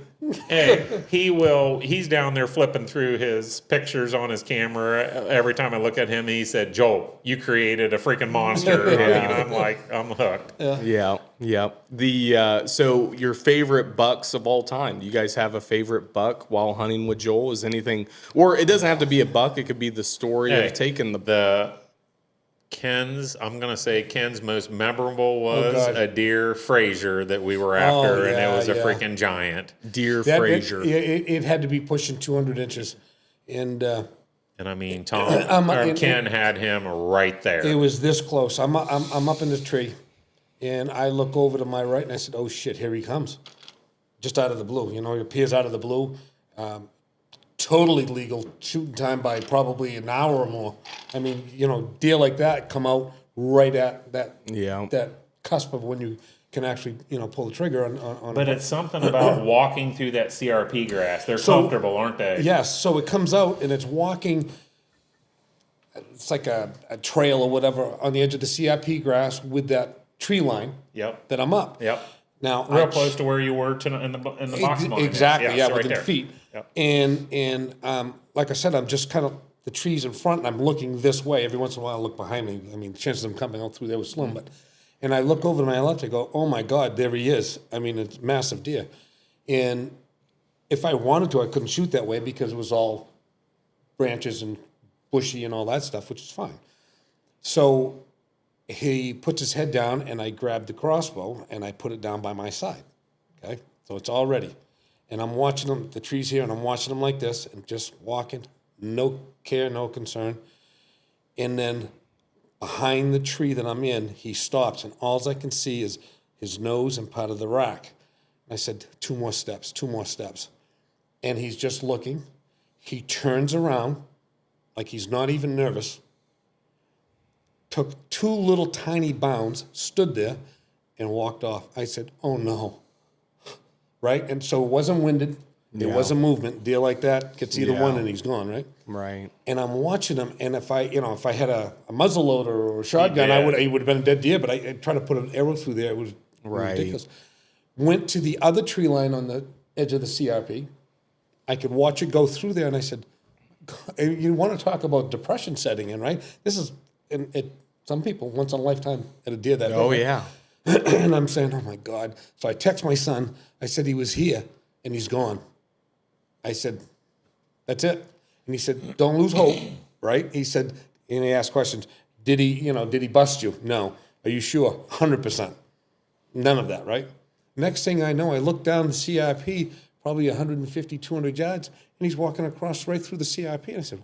Hey, he's down there flipping through his pictures on his camera. Every time I look at him, he said, Joel, you created a freaking monster. I mean, I'm like, I'm hooked. Yeah, yeah. The so your favorite bucks of all time. Do you guys have a favorite buck while hunting with Joel? Is anything, or it doesn't have to be a buck. It could be the story Hey, of taking the I'm going to say Ken's most memorable was God. a deer Fraser that we were after, and yeah, it was a yeah. freaking giant. deer That, Fraser. it had to be pushing 200 inches. And And I mean, Ken had him right there. it was this close. I'm up in the tree, and I look over to my right, and I said, "Oh shit, here he comes!" Just out of the blue, he appears out of the blue. Totally legal shooting time by probably an hour or more. I mean, deer like that come out right at that cusp of when you can actually pull the trigger on. But it's something about walking through that CRP grass. They're comfortable, aren't they? Yes, so it comes out and it's walking. It's like a trail or whatever on the edge of the CRP grass with that tree line. Yep. That I'm up. Yep. Now Real close to where you were in the box line. Exactly, yeah, so within there. feet. Yep. And like I said, I'm just kind of the trees in front, and I'm looking this way. Every once in a while, I look behind me. I mean, the chances of him coming out through there was slim, but. And I look over to my left. I go, "Oh my God, there he is!" I mean, it's massive deer, And if I wanted to, I couldn't shoot that way because it was all branches and bushy and all that stuff, which is fine. So he puts his head down, and I grabbed the crossbow, and I put it down by my side, okay? So it's all ready. And I'm watching him, the tree's here, and I'm watching him like this, and just walking, no care, no concern. And then behind the tree that I'm in, he stops, and all I can see is his nose and part of the rack. I said, 2 more steps, 2 more steps. And he's just looking. He turns around, like he's not even nervous, took 2 little tiny bounds, stood there, and walked off. I said, oh no. Right? And so it wasn't winded. There Yeah. wasn't movement. Deer like that gets either one and he's gone, right? Right. And I'm watching him, and if I had a muzzle loader or a shotgun, dead. he would have been a dead deer, but I tried to put an arrow through there. It was Right. ridiculous. Went to the other tree line on the edge of the CRP. I could watch it go through there, and I said, God, you want to talk about depression setting in, right? This is, some people, once in a lifetime at a deer that Oh, big. yeah. And I'm saying, oh my God. So I text my son. I said, he was here, and he's gone. I said, that's it. And he said, don't lose hope, right? He said, and he asked questions. Did he bust you? No. Are you sure? 100%. None of that, right? Next thing I know, I look down the CRP, probably 150, 200 yards, and he's walking across right through the CRP. And I said,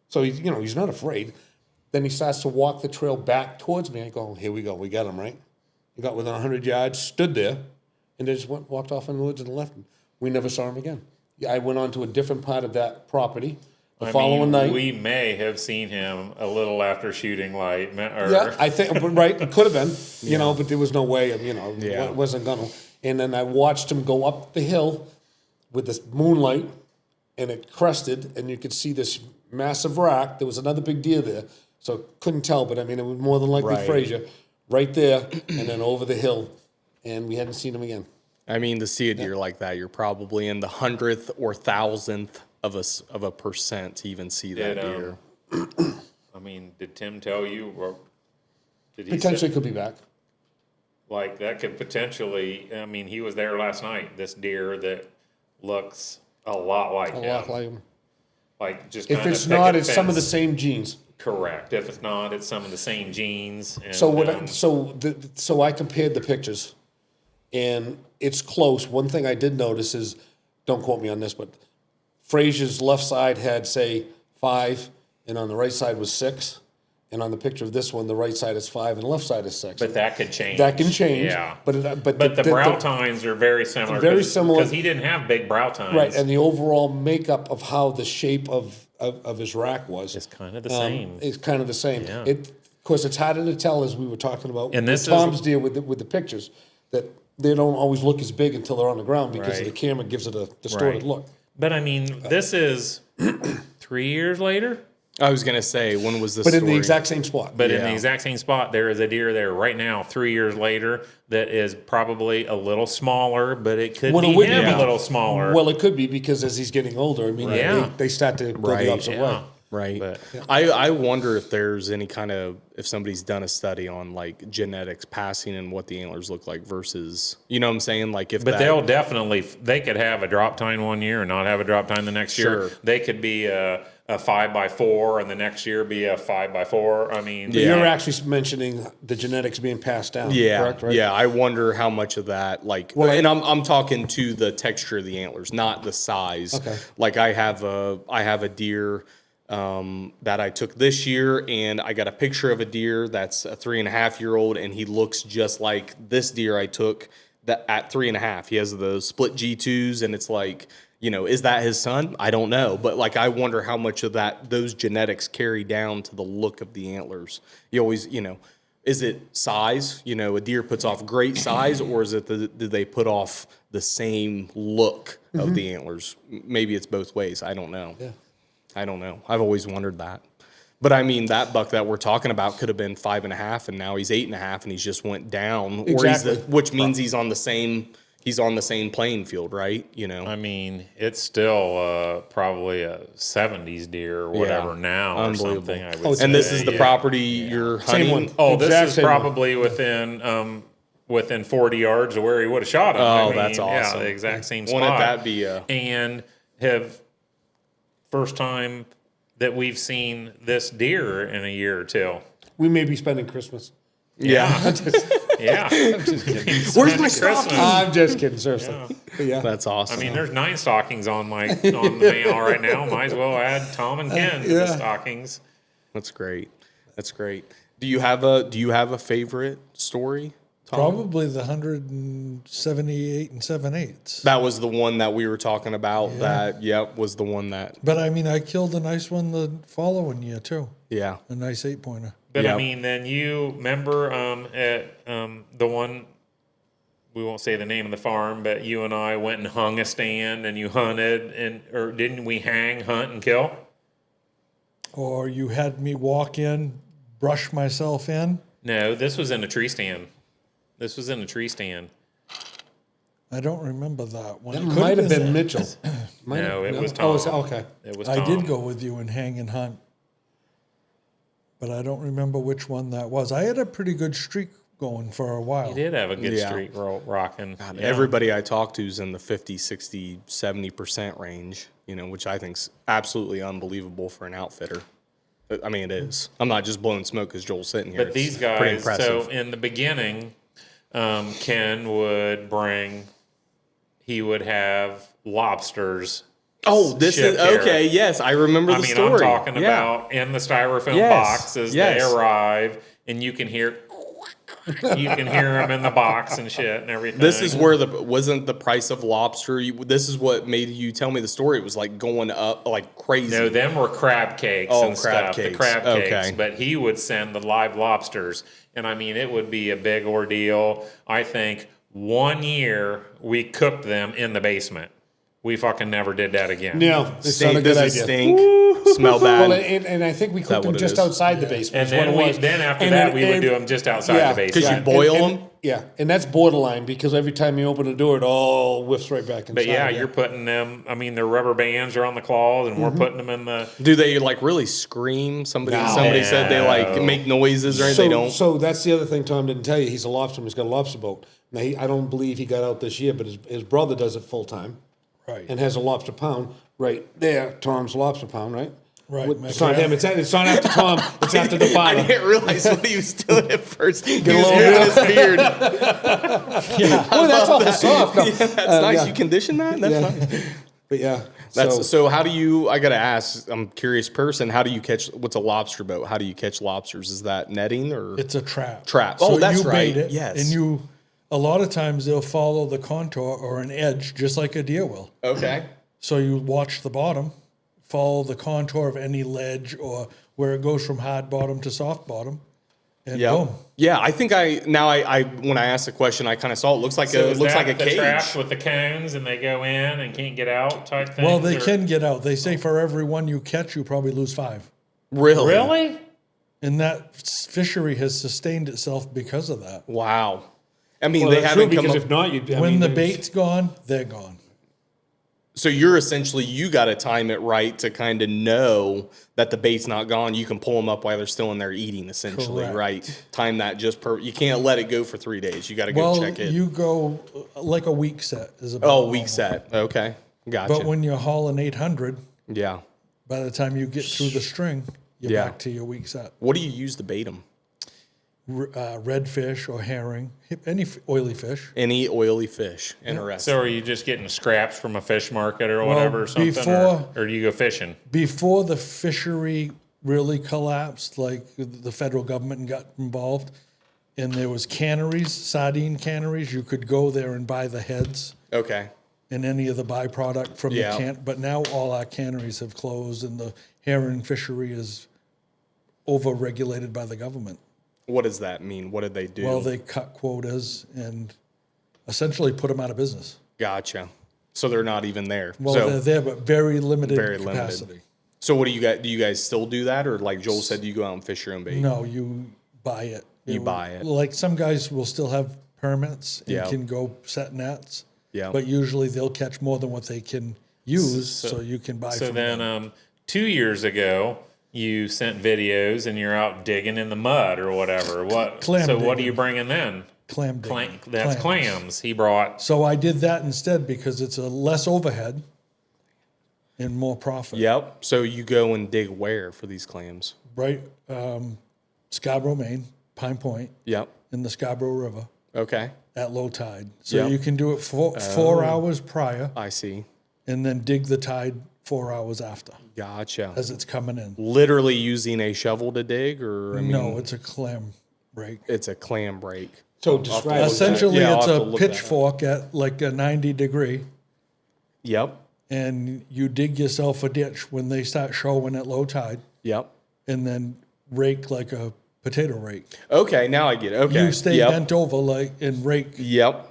so he's not afraid. Then he starts to walk the trail back towards me. I go, here we go. We got him, right? He got within 100 yards, stood there, and then just walked off in the woods and left. We never saw him again. I went on to a different part of that property the following night. We may have seen him a little after shooting light. Yeah, I think, right, it could have been, but there was no way, Yeah. it wasn't gonna. And then I watched him go up the hill with this moonlight, and it crested, and you could see this massive rock. There was another big deer there, so couldn't tell, but it was more than likely Right. Frazier, right there, and then over the hill, and we hadn't seen him again. To see a deer like that, you're probably in the 100th or 1,000th of a percent to even see that deer. Did Tim tell you, or did he Potentially say, could be back. like that could potentially? He was there last night. This deer that looks a lot like A him. lot like him. Like just If kinda it's not, picket it's some of the fence. same genes. Correct. If it's not, it's some of the same genes. And, So I compared the pictures, and it's close. One thing I did notice is, don't quote me on this, but Frazier's left side had, say, 5, and on the right side was 6. And on the picture of this one, the right side is 5 and the left side is 6. But that could change. That can change. Yeah. But the brow tines are very similar. Very similar. Because he didn't have big brow tines. right, and the overall makeup of how the shape of his rack was It's kind of the same. It's kind of the same. Yeah. Of course, it's harder to tell, as we were talking about And with this is- Tom's deer with the pictures, that they don't always look as big until they're on the ground because Right. the camera gives it a distorted Right. look. But this is 3 years later. I was going to say, when was this But in story? the exact same spot. But in the Yeah. exact same spot, there is a deer there right now, 3 years later, that is probably a little smaller, but it could Well, it be would him be. a little smaller. Well, it could be because as he's getting older, Yeah. they start to go Right. the opposite way. Right. But- I wonder if there's any if somebody's done a study on like genetics passing and what the antlers look like versus, you know what I'm saying? Like if But they could have a drop tine one year and not have a drop tine the next year. Sure. They could be a 5x4 and the next year be a 5x4. But Yeah. you're actually mentioning the genetics being passed down, yeah, correct? Right? yeah. I wonder how much of that, and I'm talking to the texture of the antlers, not the size. Okay. Like I have a deer that I took this year, and I got a picture of a deer that's a 3.5-year-old, and he looks just like this deer I took that at 3.5. He has the split G2s, and it's like, is that his son? I don't know, but like I wonder how much of those genetics carry down to the look of the antlers. You always, is it size? A deer puts off great size, or is it do they put off the same look of the antlers? Maybe it's both ways. I don't know. Yeah. I don't know. I've always wondered that. But that buck that we're talking about could have been 5.5, and now he's 8.5, and he's just went down. Exactly. Which means he's on the same playing field, right? It's still probably a 70s deer or whatever now or Unbelievable. something. I would And this say. is the property you're hunting. Same one. Oh, Exact this is same one. probably within within 40 yards of where he would have shot him. Oh, that's Yeah, awesome. the exact same spot. Wouldn't that be a... And have first time that we've seen this deer in a year or two. We may be spending Christmas. Yeah. Yeah. Where's my stocking? I'm just kidding, seriously. But yeah. That's awesome. I mean, there's 9 stockings on the mail right now. Might as well add Tom and Ken to the stockings. That's great. That's great. Do you have a favorite story, Tom? Probably the 178 and 7/8. That was the one that we were talking about. That was the one that. But I mean, I killed a nice one the following year too. Yeah. A nice 8-pointer. But Yep. I mean, then you remember at the one, we won't say the name of the farm, but you and I went and hung a stand and you hunted, or didn't we hang, hunt, and kill? Or you had me walk in, brush myself in. No, this was in a tree stand. This was in a tree stand. I don't remember that one. That It could might have been that. Mitchell. No, it was Oh, Tom. okay. It was I Tom. did go with you and hang and hunt. But I don't remember which one that was. I had a pretty good streak going for a while. You did have a good Yeah. streak rocking. God, Yeah. everybody I talk to is in the 50, 60, 70% range, which I think's absolutely unbelievable for an outfitter. I mean, it is. I'm not just blowing smoke because Joel's sitting here. But these It's pretty guys, impressive. so in the beginning, Ken would he would have lobsters. Oh, this is shipped here. okay. Yes, I remember the I mean, story. I'm talking Yeah. about in the styrofoam Yes, boxes. yes. They arrive, and you can hear them in the box and shit and everything. This is where wasn't the price of lobster. This is what made you tell me the story. It was like going up like crazy. No, them were crab cakes Oh, and crab stuff. cakes. The crab cakes. Okay. But he would send the live lobsters. And I mean, it would be a big ordeal. I think 1 year we cooked them in the basement. We fucking never did that again. No, it's not a Stink, good does it idea. stink? Smell bad. Well, and I think we cooked them what it just is? outside the basement. And is what it was. then after And that, then we would ev- do them just outside yeah, the basement. Because you and- boil and- them? Yeah, and that's borderline because every time you open the door, it all whiffs right back inside. But yeah, you're putting them. I mean, the rubber bands are on the claws, and we're putting them in the. Do they like really scream? Somebody No. said they like make noises or So, they don't. so that's the other thing Tom didn't tell you. He's a lobsterman. He's got a lobster boat. Now, I don't believe he got out this year, but his brother does it full time. Right. And has a lobster pound right there. Tom's lobster pound, right? Right. It's not him. It's not after Tom. It's after the I father. didn't realize what he was doing at first. He was little moving his beard. Yeah. Oh, that's awful soft. No. That's nice. yeah. You condition that? That's nice. But yeah. So how do you? I gotta ask. I'm a curious person. How do you catch? What's a lobster boat? How do you catch lobsters? Is that netting or It's a trap. trap? Oh, that's you right. bait it, Yes. And a lot of times they'll follow the contour or an edge just like a deer will. Okay. So you watch the bottom, follow the contour of any ledge or where it goes from hard bottom to soft bottom, and Yeah. boom. Yeah. I think I when I asked the question, I kind of saw it looks like So it is looks that like a the cage. traps with the cones, and they go in and can't get out type thing. Well, they can get out. They say for every one you catch, you probably lose 5. Really? Really? And that fishery has sustained itself because of that. Wow. I mean, Well, they that's true haven't come because up. if not, you'd. When the bait's gone, they're gone. So you're essentially you got to time it right to kind of know that the bait's not gone. You can pull them up while they're still in there eating, essentially, Correct. right? Time that just per. You can't let it go for 3 days. You got to go Well, check it. you go like a week set is about Oh, normal. week set. Okay, gotcha. But when you're hauling 800, yeah. by the time you get through the string, you're Yeah. back to your week set. What do you use to bait them? Redfish or herring, any oily fish. Any oily fish. Interesting. So are you just getting scraps from a fish market or whatever or something? before- or do you go fishing? Before the fishery really collapsed, like the federal government got involved, and there was canneries, sardine canneries, you could go there and buy the heads Okay. and any of the byproduct from Yeah. the can. But now all our canneries have closed, and the herring fishery is over-regulated by the government. What does that mean? What did they do? Well, they cut quotas and essentially put them out of business. Gotcha. So they're not even there. Well, so they're there, but very limited very capacity. limited. So what do you guys? Do you guys still do that, or like Joel said, do you go out and fish your own bait? No, you buy it. You buy it. Like some guys will still have permits and Yeah. can go set nets. Yeah. But usually they'll catch more than what they can use, so you can buy So from then, them. 2 years ago, you sent videos and you're out digging in the mud or whatever. What? Clam so what are digging. you bringing then? clam digging. That's clams. He brought. So I did that instead because it's a less overhead and more profit. Yep. So you go and dig where for these clams? Right, Scarborough, Maine, Pine Point, Yep. in the Scarborough River Okay. at low tide. So Yep. you can do it 4 hours prior I see. and then dig the tide 4 hours after Gotcha. as it's coming in. Literally using a shovel to dig, or I mean, No, it's a clam rake. it's a clam rake. So describe Essentially, Yeah, I'll it's have to a look that up. pitchfork at like a 90-degree, Yep. and you dig yourself a ditch when they start showing at low tide, Yep. and then rake like a potato rake. Okay, now I get it. Okay. You stay Yep. bent over like and rake, Yep.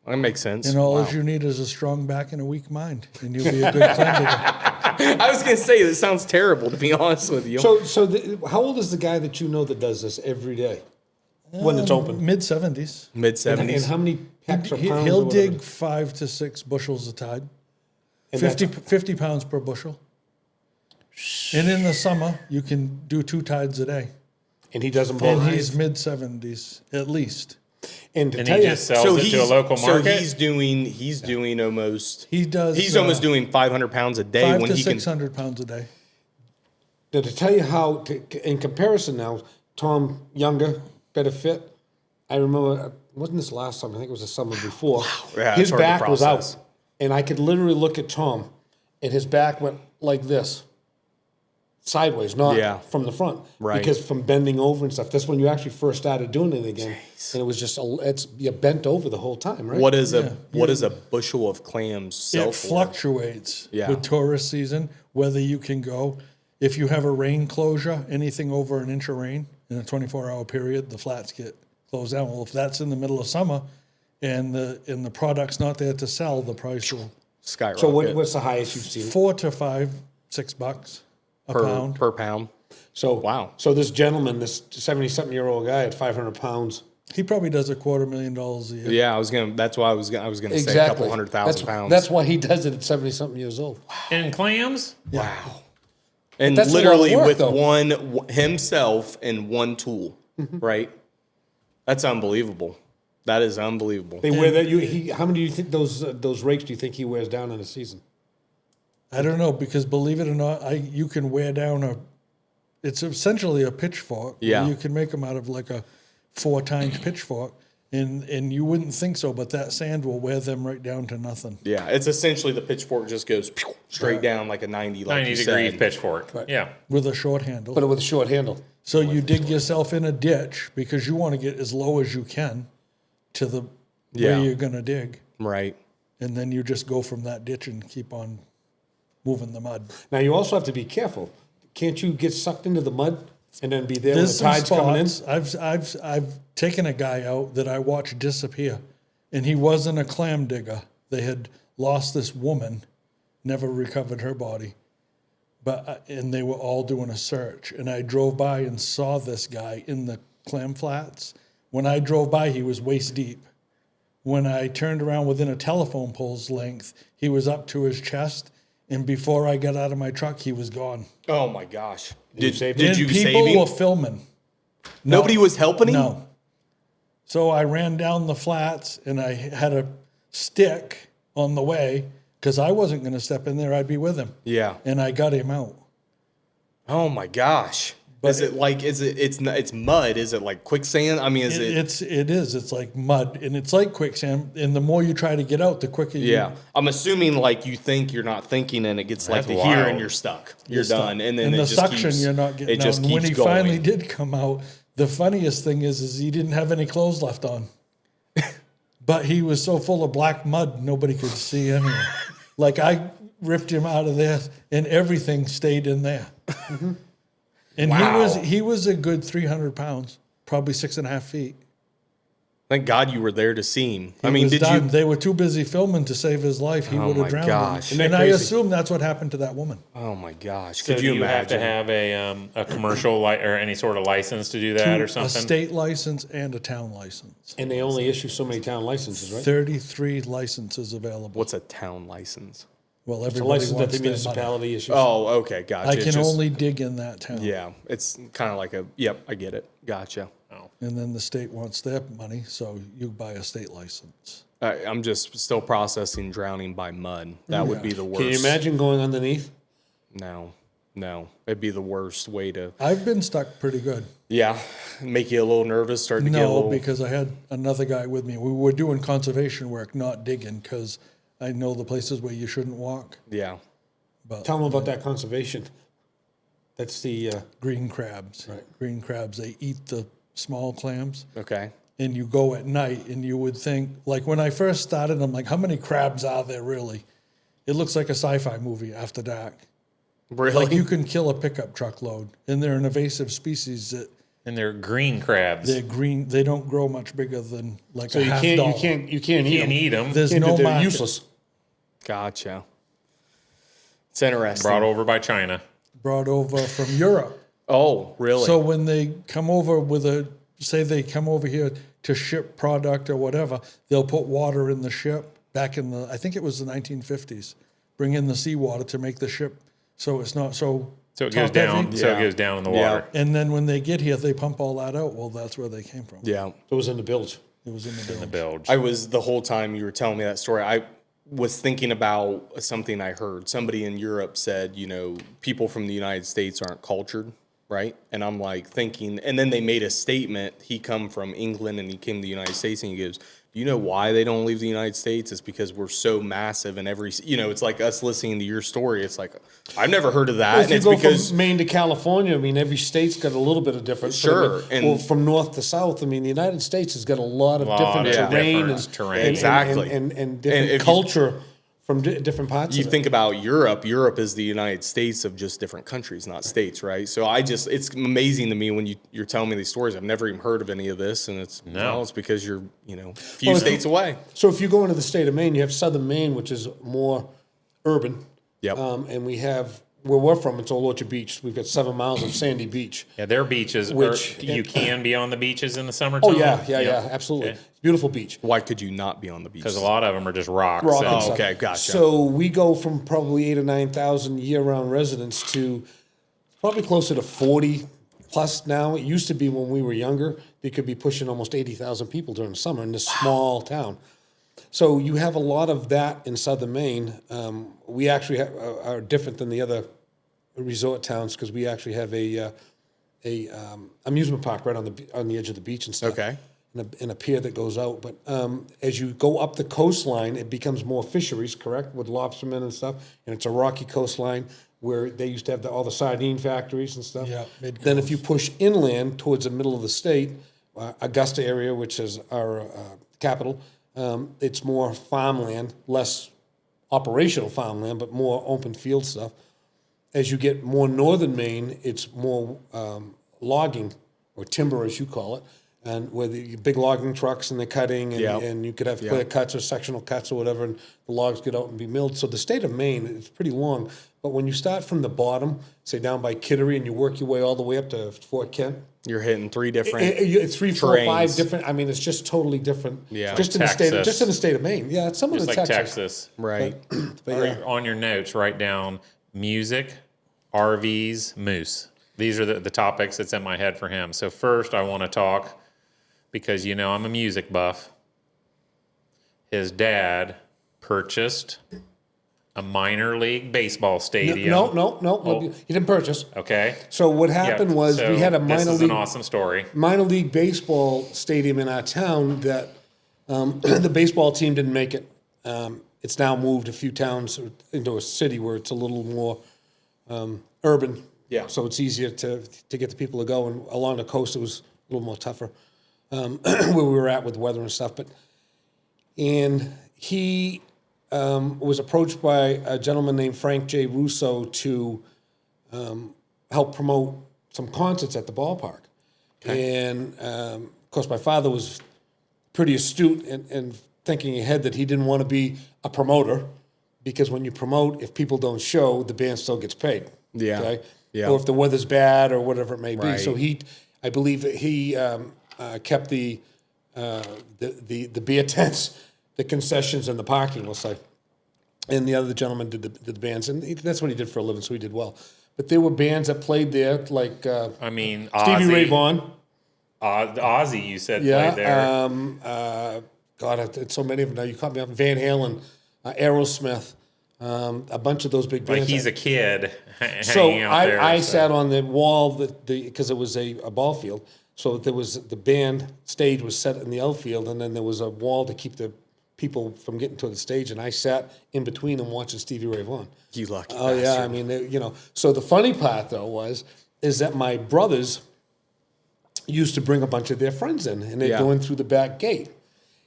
That makes sense. and all Wow. you need is a strong back and a weak mind, and you'll be a good clam digger. I was gonna say this sounds terrible, to be honest with you. how old is the guy that you know that does this every day when it's open? Mid-70s. Mid And 70s. how many pecks or pounds? or He'll whatever? dig 5 to 6 bushels a tide, And 50 pounds per bushel. And in the summer, you can do 2 tides a day. And he doesn't And blow. he's mid-70s at least. And to And tell he you, just sells it to a local market. So he's doing almost. He does. He's almost doing 500 pounds a day 5 when to he can. 600 pounds a day. to tell you how, in comparison now, Tom younger, better fit. I remember, wasn't this last summer? I think it was the summer before. Yeah, his it's hard to back was process. out, and I could literally look at Tom, and his back went like this, sideways, not Yeah. from the front, Right. because from bending over and stuff. That's when you actually first started doing it again, and it was just you're bent over the whole time, right? What is a bushel of clams sell It for? fluctuates Yeah. with tourist season, whether you can go. If you have a rain closure, anything over an inch of rain in a 24-hour period, the flats get closed down. Well, if that's in the middle of summer and the product's not there to sell, the price will Skyrocket. So what's the highest you've seen? $4 to $6 a pound. per pound. So Wow. So this gentleman, this 70-something-year-old guy at 500 pounds. He probably does $250,000 a year. Yeah, I was gonna. That's why I was gonna say a couple 100,000 pounds. That's why he does it at 70-something years old. And clams? wow. And that's a lot of literally work, with though. himself and one tool, right? That's unbelievable. That is unbelievable. They wear that. How many do you think those rakes do you think he wears down in a season? I don't know, because believe it or not, you can wear down it's essentially a pitchfork. Yeah. You can make them out of like a 4-tined pitchfork, and you wouldn't think so, but that sand will wear them right down to nothing. Yeah, it's essentially the pitchfork just goes straight down like a 90, like 90 you degree said. pitchfork. Yeah. With a short handle. But with a short handle. So you dig yourself in a ditch because you want to get as low as you can to the Yeah. where you're going to dig. Right. And then you just go from that ditch and keep on moving the mud. Now you also have to be careful. Can't you get sucked into the mud and then be there when the There's some tide's coming in? spots. I've taken a guy out that I watched disappear, and he wasn't a clam digger. They had lost this woman, never recovered her body, and they were all doing a search. And I drove by and saw this guy in the clam flats. When I drove by, he was waist deep. When I turned around within a telephone pole's length, he was up to his chest. And before I got out of my truck, he was gone. Oh my gosh. you save Did And you people save him? were filming. Nobody was helping him? No. So I ran down the flats and I had a stick on the way because I wasn't going to step in there. I'd be with him. Yeah. And I got him out. Oh my gosh. It's mud? Is it like quicksand? I mean, It is. It's like mud and it's like quicksand. And the more you try to get out, the quicker you. yeah. I'm assuming like you think you're not thinking and it gets like That's to here wild. and you're stuck. You're stuck. done. And then it the just suction keeps, you're not getting it out. just And keeps when he going. finally did come out, the funniest thing is he didn't have any clothes left on. But he was so full of black mud, nobody could see anything. Like I ripped him out of there and everything stayed in there. And Wow. he was a good 300 pounds, probably 6.5 feet. Thank God you were there to see him. I He mean, was did done. you? They were too busy filming to save his life. He Oh would my have drowned. gosh. Him. Isn't And that I crazy? assume that's what happened to that woman. Oh my gosh. So Could do you you have to imagine? have a commercial or any sort of license to do that or A something? state license and a town license. And they only issue so many town licenses, right? 33 licenses available. What's a town license? Well, It's a everybody license that wants the their money. municipality issues. Oh, okay, gotcha. I It's can just- only dig in that town. Yeah, it's kind of like yep, I get it. Gotcha. And then the state wants their money, so you buy a state license. I'm just still processing drowning by mud. That would be the worst. Can you imagine going underneath? No, it'd be the worst way to. I've been stuck pretty good. Yeah, make you a little nervous. Start to get a No, little. because I had another guy with me. We were doing conservation work, not digging, because I know the places where you shouldn't walk. Yeah. But Tell them about that conservation. That's the, green crabs. Right. Green crabs, they eat the small clams. Okay. And you go at night and you would think, like when I first started, I'm like, how many crabs are there really? It looks like a sci-fi movie after dark. Really? Like you can kill a pickup truck load, and they're an invasive species that And they're green crabs. they're green. They don't grow much bigger than like so a you half can't, dollar. you can't You can't eat them. eat them. There's Can't do- no they're market. useless. Gotcha. It's interesting. Brought over by China. Brought over from Europe. Oh, really? So when they come over say they come over here to ship product or whatever, they'll put water in the ship back in I think it was the 1950s, bring in the seawater to make the ship so it's not so So it goes top heavy. down. So it Yeah. goes down in the Yeah. water. And then when they get here, they pump all that out. Well, that's where they came from. yeah. It was in the bilge. It was in the The bilge. bilge. I was the whole time you were telling me that story. I was thinking about something I heard. Somebody in Europe said, people from the United States aren't cultured, right? And I'm like thinking, and then they made a statement. He come from England and he came to the United States and he goes, do you know why they don't leave the United States? It's because we're so massive and it's like us listening to your story. It's like, I've never heard of that. Well, if and you it's go because from Maine to California, I mean, every state's got a little bit of difference. Sure, and- from north to south, I mean, the United States has got a lot of different of terrain, different terrain. and Exactly. and And different if you- culture from different parts. you of think about Europe is the United States of just different countries, not states, right? So it's amazing to me when you're telling me these stories. I've never even heard of any of this, and it's because you're a few Well, states away. it. So if you go into the state of Maine, you have southern Maine, which is more urban. Yep. And we have where we're from. It's Old Orchard Beach. We've got 7 miles of sandy beach. Yeah, their beaches. You can be on the beaches in the summertime. Oh yeah, absolutely. Okay. It's a beautiful beach. Why could you not be on the beach? Because a lot of them are just rocks. Rock and- and Oh, stuff. okay, gotcha. So we go from probably 8,000 or 9,000 year-round residents to probably closer to 40 plus now. It used to be when we were younger, they could be pushing almost 80,000 people during the summer in this small town. So you have a lot of that in southern Maine. We actually are different than the other resort towns because we actually have a amusement park right on the edge of the beach and stuff. Okay. And a pier that goes out. But as you go up the coastline, it becomes more fisheries, correct, with lobstermen and stuff. And it's a rocky coastline where they used to have all the sardine factories and stuff. Yeah, Then if you push inland towards the middle of the state, Augusta area, which is our capital, it's more farmland, less operational farmland, but more open field stuff. As you get more northern Maine, it's more logging, or timber as you call it, and where the big logging trucks and the cutting, and, Yeah. and you could have clear cuts or sectional cuts or whatever, and the logs get out and be milled. So the state of Maine is pretty long, but when you start from the bottom, say down by Kittery, and you work your way all the way up to Fort Kent, You're hitting 3 different. it's 3, 4, 5 terrains. different. I mean, it's just totally different. Yeah. Just in the state, Texas. just in the state of Maine. Yeah, it's similar Just to like Texas. Texas. Right. But Or yeah. on your notes, write down music, RVs, moose. These are the topics that's in my head for him. So first, I want to talk, because I'm a music buff. His dad purchased a minor league baseball stadium. No. He didn't purchase. Okay. So what happened Yeah, was so we had a This is minor an awesome story. league baseball stadium in our town that the baseball team didn't make it. It's now moved a few towns into a city where it's a little more urban. Yeah. So it's easier to get the people to go. And along the coast, it was a little more tougher where we were at with weather and stuff. And he was approached by a gentleman named Frank J. Russo to help promote some concerts at the ballpark. And of course, my father was pretty astute and thinking ahead that he didn't want to be a promoter, because when you promote, if people don't show, the band still gets paid. Yeah. Okay? Yeah. Or if the weather's bad or whatever it may be. Right. So I believe that he kept the beer tents, the concessions, and the parking, we'll say. and the other gentleman did the bands, and that's what he did for a living, so he did well. But there were bands that played there, like I mean, Stevie Ray Vaughan. Ozzy, you said Yeah, played there. God, it's so many of them now. You caught me up. Van Halen, Aerosmith, a bunch of those big bands. Like he's a kid So hanging out there. I sat on the wall because it was a ball field. So there was the band stage was set in the outfield, and then there was a wall to keep the people from getting to the stage. And I sat in between them watching Stevie Ray Vaughan. You lucky Oh bastard. yeah, I mean, So the funny part though is that my brothers used to bring a bunch of their friends in, and they'd Yeah. go in through the back gate.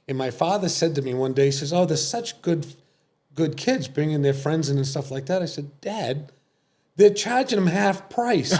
And my father said to me one day, he says, "Oh, they're such good kids bringing their friends in and stuff like that." I said, "Dad, they're charging them half price."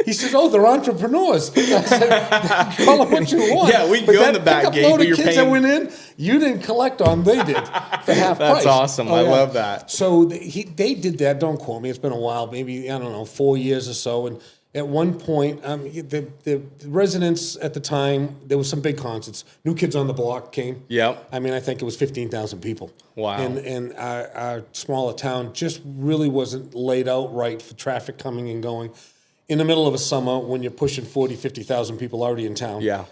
He says, "Oh, they're entrepreneurs." I said, "Call them what you want." Yeah, we can But go in that the back pickup gate, load but of you're kids that paying- went in, you didn't collect on. They did for half price. That's awesome. I love that. So they did that. Don't quote me. It's been a while, maybe, I don't know, 4 years or so. And at one point, the residents at the time, there was some big concerts. New Kids on the Block came. Yep. I mean, I think it was 15,000 people. Wow. And our smaller town just really wasn't laid out right for traffic coming and going. In the middle of a summer, when you're pushing 40, 50,000 people already in town. Yeah.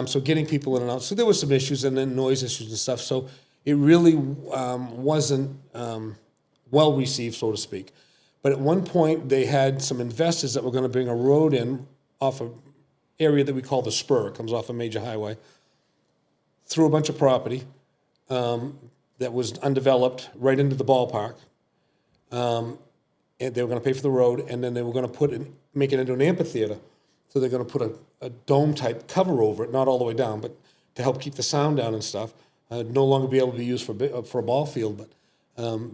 So getting people in and out. So there were some issues, and then noise issues and stuff. So it really wasn't well received, so to speak. But at one point, they had some investors that were going to bring a road in off an area that we call the Spur. It comes off a major highway. Through a bunch of property that was undeveloped right into the ballpark. And they were going to pay for the road, and then they were going to make it into an amphitheater. So they're going to put a dome-type cover over it, not all the way down, but to help keep the sound down and stuff. No longer be able to be used for a ball field. But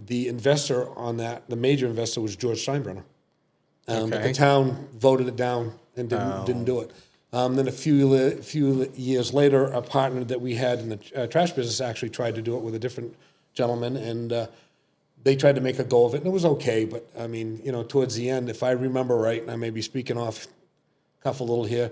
the investor on that, the major investor, was George Steinbrenner. But the Okay. town voted it down and didn't do it. Then a few years later, a partner that we had in the trash business actually tried to do it with a different gentleman, and they tried to make a go of it, and it was okay. But I mean, towards the end, if I remember right, and I may be speaking off cuff a little here,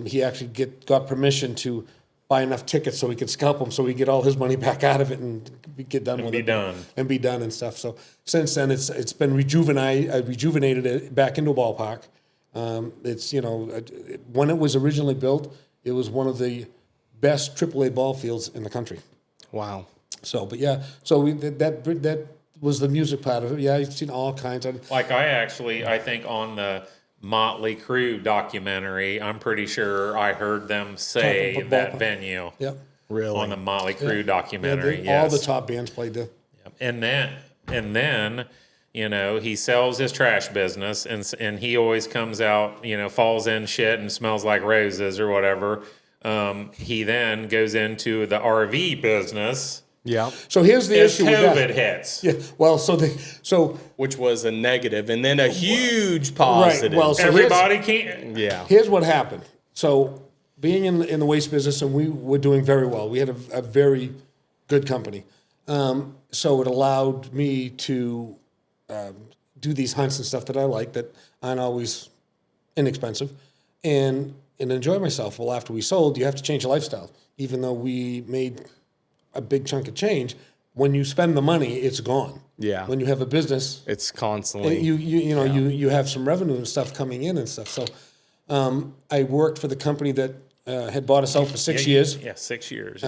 he actually got permission to buy enough tickets so he could scalp them, so he get all his money back out of it and get done with it. And be done and stuff. So since then, it's been rejuvenated it back into a ballpark. It's when it was originally built, it was one of the best AAA ball fields in the country. Wow. So, but yeah, so that was the music part of it. Yeah, you've seen all kinds of. Like I think on the Motley Crue documentary, I'm pretty sure I heard them say Talking that ballpark. venue Yeah. Really? on the Motley Crue documentary. All Yes. the top bands played there. And then, he sells his trash business, and he always comes out, falls in shit and smells like roses or whatever. He then goes into the RV business. Yeah. So here's the As issue with that. COVID hits. Yeah. Well, so Which was a negative, and then a huge positive. Well, so Everybody can't. yeah. here's what happened. So being in the waste business, and we were doing very well. We had a very good company. So it allowed me to do these hunts and stuff that I like that aren't always inexpensive, and enjoy myself. Well, after we sold, you have to change your lifestyle. Even though we made a big chunk of change, when you spend the money, it's gone. Yeah. When you have a business, It's constantly. you have some revenue and stuff coming in and stuff. So I worked for the company that had bought us out for 6 years. Yeah, 6 years.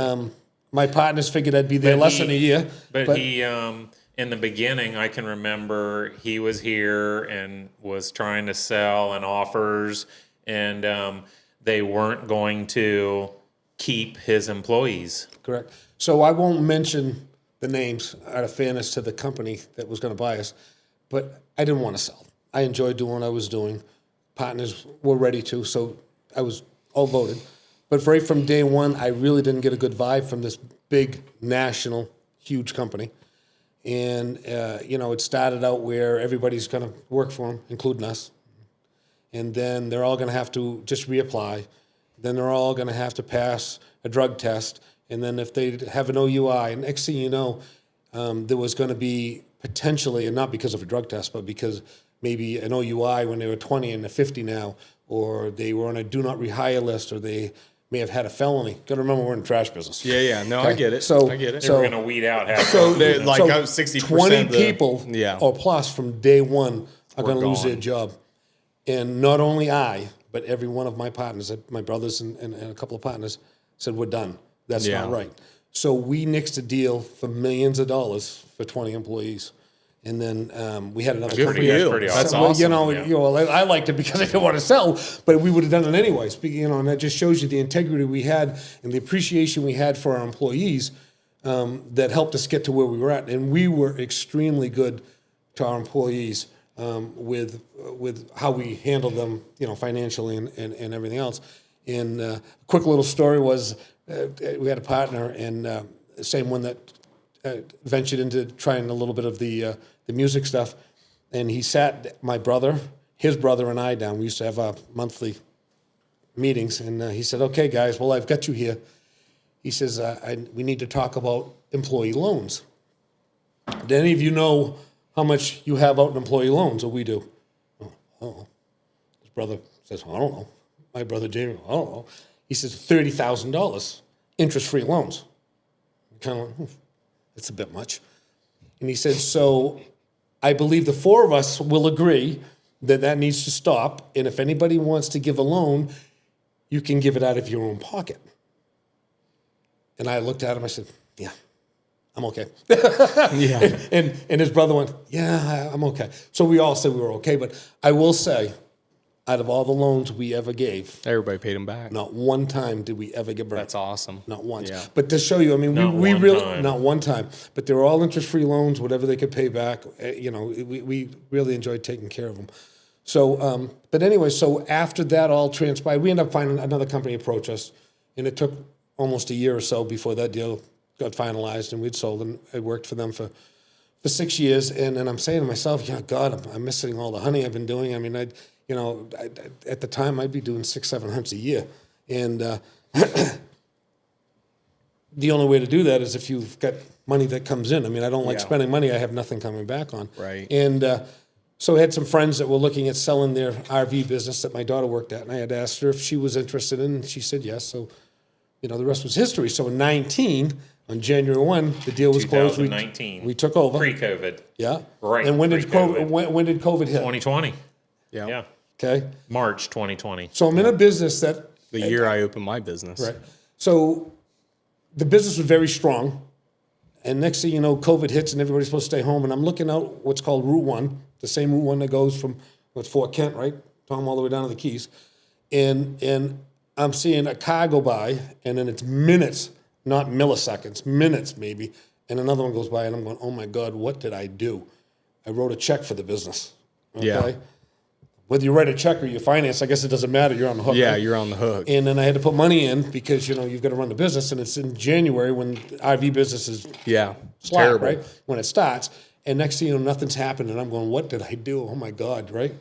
My partners figured I'd be there less than a year. But he, in the beginning, I can remember he was here and was trying to sell and offers, and they weren't going to keep his employees. Correct. So I won't mention the names out of fairness to the company that was going to buy us, but I didn't want to sell. I enjoyed doing what I was doing. Partners were ready to, so I was all voted. But right from day one, I really didn't get a good vibe from this big national, huge company. And, it started out where everybody's going to work for them, including us. And then they're all going to have to just reapply. Then they're all going to have to pass a drug test. And then if they have an OUI, and next thing you know, there was going to be potentially, and not because of a drug test, but because maybe an OUI when they were 20 and they're 50 now, or they were on a do not rehire list, or they may have had a felony. Got to remember we're in the trash business. Yeah. No, I get it. So- I get it. They so- were going to weed out half. So, They're like, so I was 60% 20 the- people yeah. or plus from day one are Were going to lose their gone. job. And not only I, but every one of my partners, my brothers and a couple of partners said, we're done. That's Yeah. not right. So we nixed a deal for millions of dollars for 20 employees. And then we had another Good for company. you. pretty That's Well, awesome. you know, I liked it because I didn't want to sell, but we would have done it anyway. Speaking, you know, and that just shows you the integrity we had and the appreciation we had for our employees that helped us get to where we were at. And we were extremely good to our employees with how we handled them, you know, financially and everything else. And a quick little story was we had a partner, and the same one that ventured into trying a little bit of the music stuff. And he sat my brother, his brother, and I down. We used to have our monthly meetings, and he said, "Okay, guys, well, I've got you here." He says, "We need to talk about employee loans. Do any of you know how much you have out in employee loans?" Or we do. Oh, his brother says, "I don't know." My brother Jamie, "I don't know." He says, $30,000 interest-free loans. Kind of, that's a bit much. And he said, "So I believe the four of us will agree that that needs to stop. And if anybody wants to give a loan, you can give it out of your own pocket." And I looked at him, I said, "Yeah, I'm okay." Yeah. And his brother went, "Yeah, I'm okay." So we all said we were okay. But I will say, out of all the loans we ever gave, Everybody paid him back. not one time did we ever get burned. That's awesome. Not once. Yeah. But to show you, I mean, Not we one really, time. not one time. But they were all interest-free loans, whatever they could pay back. You know, we really enjoyed taking care of them. So, but anyway, so after that all transpired, we ended up finding another company approach us. And it took almost a year or so before that deal got finalized and we'd sold. And I worked for them for 6 years. And then I'm saying to myself, yeah, God, I'm missing all the hunting I've been doing. I mean, at the time I'd be doing 600-700 hunts a year. And the only way to do that is if you've got money that comes in. I mean, I don't like Yeah. spending money I have nothing coming back on. Right. And so I had some friends that were looking at selling their RV business that my daughter worked at. And I had asked her if she was interested in it, and she said yes. So, you know, the rest was history. So in 19, on January 1, the deal was closed. 2019. We took over. Pre-COVID. Yeah. Right, And when did pre-COVID. when did COVID hit? 2020. Yeah. Yeah. Okay. March 2020. So I'm in a business that The year I opened my business. Right. So the business was very strong. And next thing you know, COVID hits and everybody's supposed to stay home. And I'm looking out what's called Route 1, the same Route 1 that goes from Fort Kent, right? Tom, all the way down to the Keys. And I'm seeing a car go by, and then it's minutes, not milliseconds, minutes maybe. And another one goes by, and I'm going, oh my God, what did I do? I wrote a check for the business. Okay? Yeah. Whether you write a check or you finance, I guess it doesn't matter. You're on the hook. Yeah, right? you're on the hook. And then I had to put money in because, you know, you've got to run the business. And it's in January when RV business is Yeah. slack, Terrible. right? When it starts. And next thing you know, nothing's happened. And I'm going, what did I do? Oh, my God, right?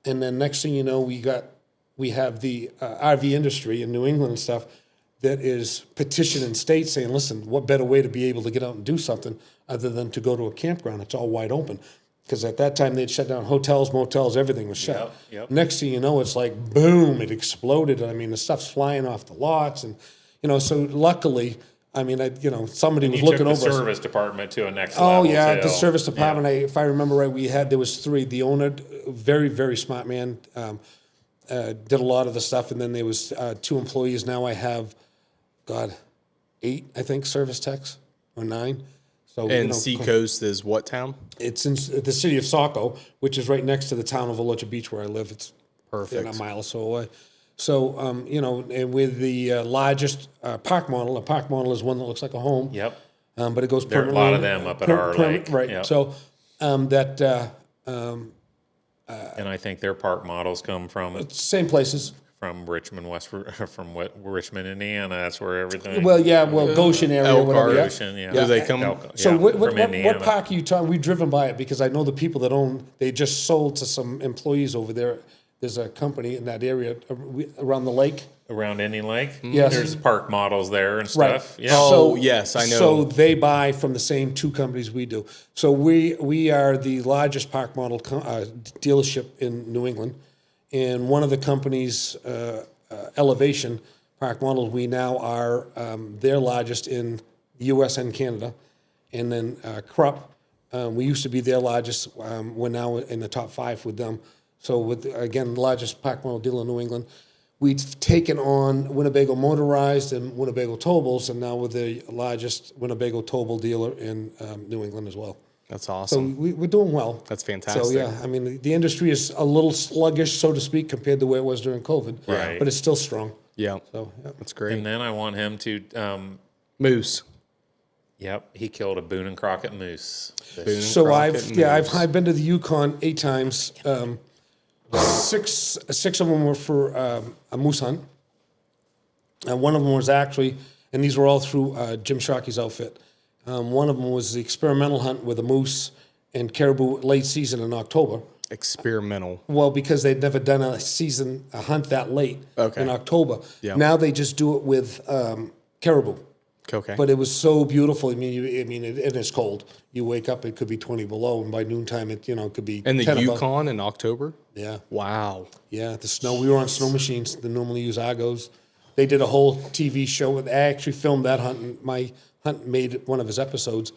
And then next thing you know, we have the RV industry in New England and stuff that is petitioning states saying, listen, what better way to be able to get out and do something other than to go to a campground? It's all wide open. Because at that time, they'd shut down hotels, motels, everything was shut. Yep. Next thing you know, it's like, boom, it exploded. I mean, the stuff's flying off the lots. And, you know, so luckily, I mean, somebody was You took looking the over us. service department to a next Oh, level. yeah, too. the service department, if I remember right, there was 3. The owner, very, very smart man, did a lot of the stuff. And then there was 2 employees. Now I have, 8, I think, service techs, or 9. So, And Seacoast is what town? it's in the city of Saco, which is right next to the town of Volusia Beach where I live. It's Perfect. a mile or so away. So, and with the largest park model, a park model is one that looks like a home. Yep. But it goes There are a permanently. lot of them up at our lake. Right. Yep. So And I think their park models come from same places. Richmond, Richmond, Indiana. That's where everything. Well, yeah, Goshen area, Elk whatever. Arch. Yeah. Ocean, yeah. Do they come? So yeah, what from Indiana. park are you talking? We've driven by it because I know the people that own. They just sold to some employees over there. There's a company in that area around the lake. Around Indian Lake? Yes. There's park models there and Right. stuff. Yeah. Oh, yes, I know. So they buy from the same 2 companies we do. So we are the largest park model dealership in New England, and one of the companies, Elevation Park Models, we now are their largest in the U.S. and Canada. And then Krupp, we used to be their largest. We're now in the top 5 with them. So with, again, the largest park model dealer in New England. We've taken on Winnebago Motorized and Winnebago Towables, and now we're the largest Winnebago Towable dealer in New England as well. That's So awesome. we're doing well. That's fantastic. So yeah, I mean, the industry is a little sluggish, so to speak, compared to where it was during COVID. Right. But it's still strong. Yeah, So yeah. that's great. And then I want him to, Moose. yep, he killed a Boone and Crockett moose. Boone So Crockett I've been to the Yukon 8 times. Six of them were for a moose hunt. And one of them was actually, and these were all through Jim Shockey's outfit. One of them was the experimental hunt with a moose and caribou late season in October. Experimental. Well, because they'd never done a hunt that late in October. Yeah. Now they just do it with caribou. Okay. But it was so beautiful. I mean, and it's cold. You wake up, it could be 20 below, and by noontime, it could be and the 10 above. Yukon in October? Yeah, Wow. yeah. The snow. We were on snow machines. They normally use Argos. They did a whole TV show. I actually filmed that hunt. And my hunt made one of his episodes.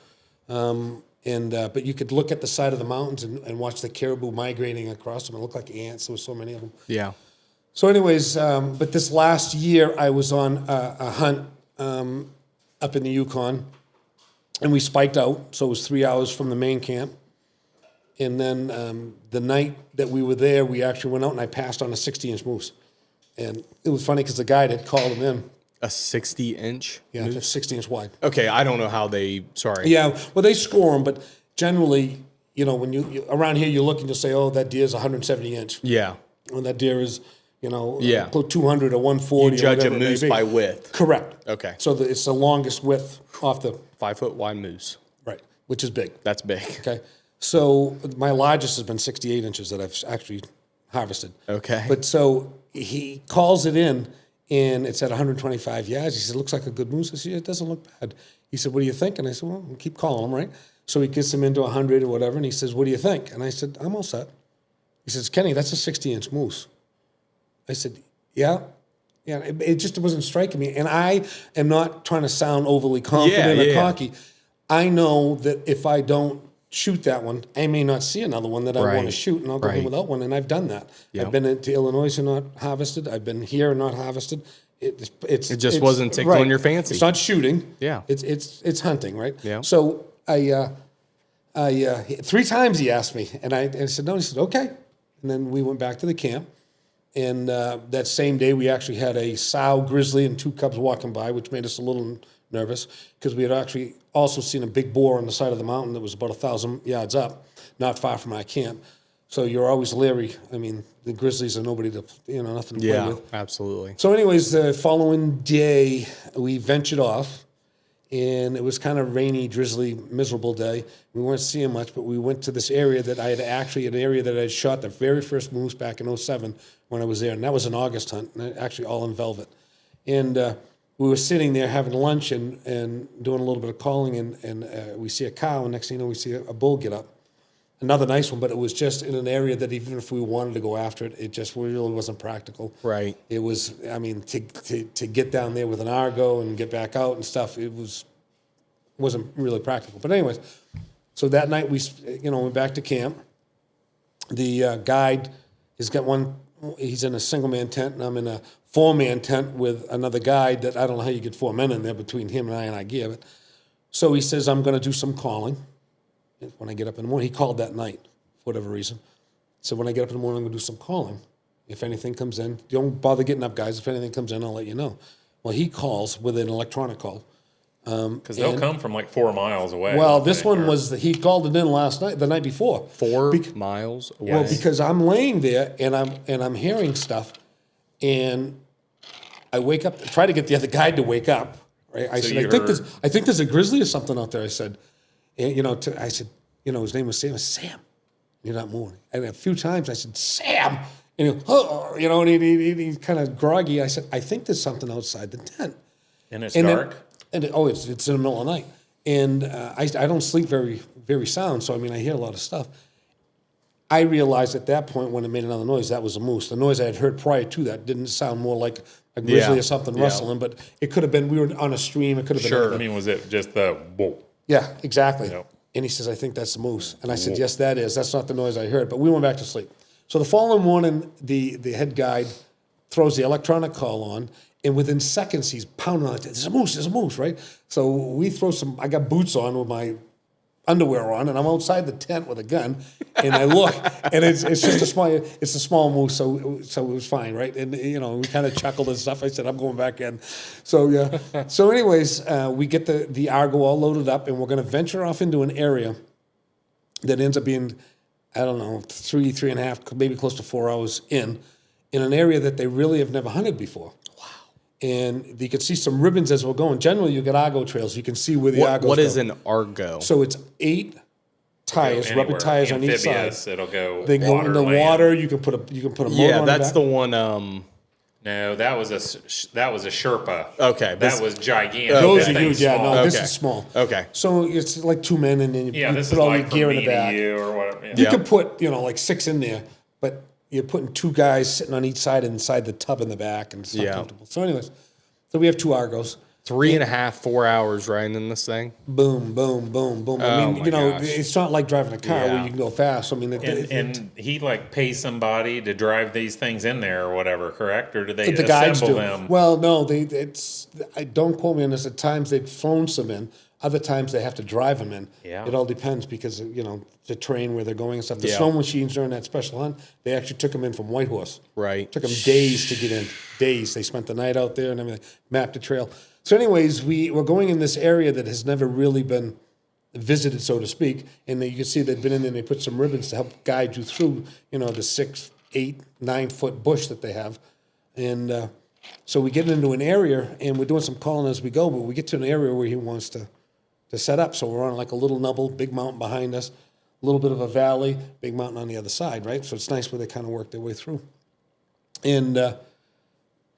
But you could look at the side of the mountains and watch the caribou migrating across them. It looked like ants. There was so many of them. Yeah. So, anyways, but this last year I was on a hunt up in the Yukon, and we spiked out. So it was 3 hours from the main camp. And then the night that we were there, we actually went out and I passed on a 60-inch moose. And it was funny because the guide had called him in. A 60-inch? Yeah, just 60-inch wide. Okay, I don't know how they, sorry. Yeah, well, they score them, but generally, when you around here, you look and you'll say, oh, that deer's 170-inch. Yeah. And that deer is, Yeah. 200 or 140. You judge or a whatever it may moose be. by width. Correct. Okay. So it's the longest width off the, 5 foot wide moose. right, which is big. That's big. Okay. So my largest has been 68 inches that I've actually harvested. Okay. But so he calls it in, and it's at 125 yards. He said, looks like a good moose. I said, yeah, it doesn't look bad. He said, what do you think? And I said, well, we'll keep calling him, right? So he gets him into 100 or whatever, and he says, what do you think? And I said, I'm all set. He says, Kenny, that's a 60-inch moose. I said, yeah. Yeah, it just wasn't striking me. And I am not trying to sound overly confident or cocky. I know that if I don't shoot that one, I may not see another one that I want to shoot, and I'll go home without one. And I've done that. Yeah. I've been into Illinois and not harvested. I've been here and not harvested. It just wasn't tickling your fancy. It's not shooting. Yeah. It's hunting, right? Yeah. So I 3 times he asked me, and I said no. He said okay, and then we went back to the camp. And that same day, we actually had a sow grizzly and 2 cubs walking by, which made us a little nervous because we had actually also seen a big boar on the side of the mountain that was about 1,000 yards up, not far from our camp. So you're always leery. I mean, the grizzlies are nobody to, nothing to play with. Yeah, absolutely. So anyways, the following day, we ventured off, and it was kind of rainy, drizzly, miserable day. We weren't seeing much, but we went to this area that I had actually, an area that I had shot the very first moose back in 07 when I was there, and that was an August hunt, and actually all in velvet. And we were sitting there having lunch and doing a little bit of calling, and we see a cow, and next thing you know, we see a bull get up. Another nice one, but it was just in an area that even if we wanted to go after it, it just really wasn't practical. Right. It was, I mean, to get down there with an Argo and get back out and stuff, wasn't really practical. But anyways, so that night we went back to camp. The guide has got he's in a single man tent, and I'm in a 4-man tent with another guide that I don't know how you get 4 men in there between him and our gear. But so he says, I'm going to do some calling. When I get up in the morning, he called that night for whatever reason. So when I get up in the morning, I'm going to do some calling. If anything comes in, don't bother getting up, guys. If anything comes in, I'll let you know. Well, he calls with an electronic call. Because they'll come from like 4 miles away. Well, this one was, he called it in the night before. 4 miles away. Well, because I'm laying there and I'm hearing stuff, and I wake up, try to get the other guide to wake up. Right? I said, I think there's a grizzly or something out there. I said, and, I said, his name was Sam. I said, Sam, you're not moving. And a few times I said, Sam, and and he's kind of groggy. I said, I think there's something outside the tent. And it's dark. It's in the middle of the night. And I don't sleep very, very sound. So, I hear a lot of stuff. I realized at that point when it made another noise, that was a moose. The noise I had heard prior to that didn't sound more like a grizzly Yeah. or something Yeah. rustling, but it could have been, we were on a stream, it could have been Sure. I anything. mean, was it just the whoa? Yeah, exactly. Yep. And he says, I think that's the moose. And I said, yes, that is. That's not the noise I heard. But we went back to sleep. So the following morning, the head guide throws the electronic call on, and within seconds, he's pounding on it. There's a moose, right? So we throw I got boots on with my underwear on, and I'm outside the tent with a gun, and I look, and it's just a small moose, so it was fine, right? And we kind of chuckled and stuff. I said, I'm going back in. So yeah. So anyways, we get the Argo all loaded up, and we're going to venture off into an area that ends up being, I don't know, 3.5, maybe close to 4 hours in an area that they really have never hunted before. And you can see some ribbons as we're going. Generally, you get Argo trails. You can see where the Argos What go. is an Argo? So it's 8 tires, rubber Anywhere. tires on each side. Amphibious, it'll go. They go water, in the land. water. You can put a motor on Yeah, the that's back. the one. No, that was a Sherpa. Okay, that was gigantic. Those That are thing's huge. Yeah, small. no, this Okay. is small. Okay. So it's like 2 men, and then Yeah, you this put is all like your from gear in me the to back. you or whatever. Yeah. You Yeah. could put like 6 in there, but you're putting 2 guys sitting on each side inside the tub in the back, and it's not Yeah. comfortable. So anyways, so we have 2 Argos. 3.5, 4 hours riding in this thing. Boom, boom, boom, boom. I Oh mean, my gosh. it's not like driving a car where Yeah. you can go fast. I mean, And he pays somebody to drive these things in there or whatever, correct? Or do they the guides assemble do. them? Well, no, I don't quote me on this. At times they've flown some in. Other times they have to drive them in. Yeah. It all depends because the terrain where they're going and stuff. The Yeah. snow machines during that special hunt, they actually took them in from Whitehorse. Right. Took them days to get in. Days. They spent the night out there and everything. Mapped the trail. So, anyways, we're going in this area that has never really been visited, so to speak. And you can see they've been in there and they put some ribbons to help guide you through, the 6, 8, 9 foot bush that they have. And so we get into an area and we're doing some calling as we go, but we get to an area where he wants to set up. So we're on like a little nubble, big mountain behind us, a little bit of a valley, big mountain on the other side, right? So it's nice where they kind of work their way through. And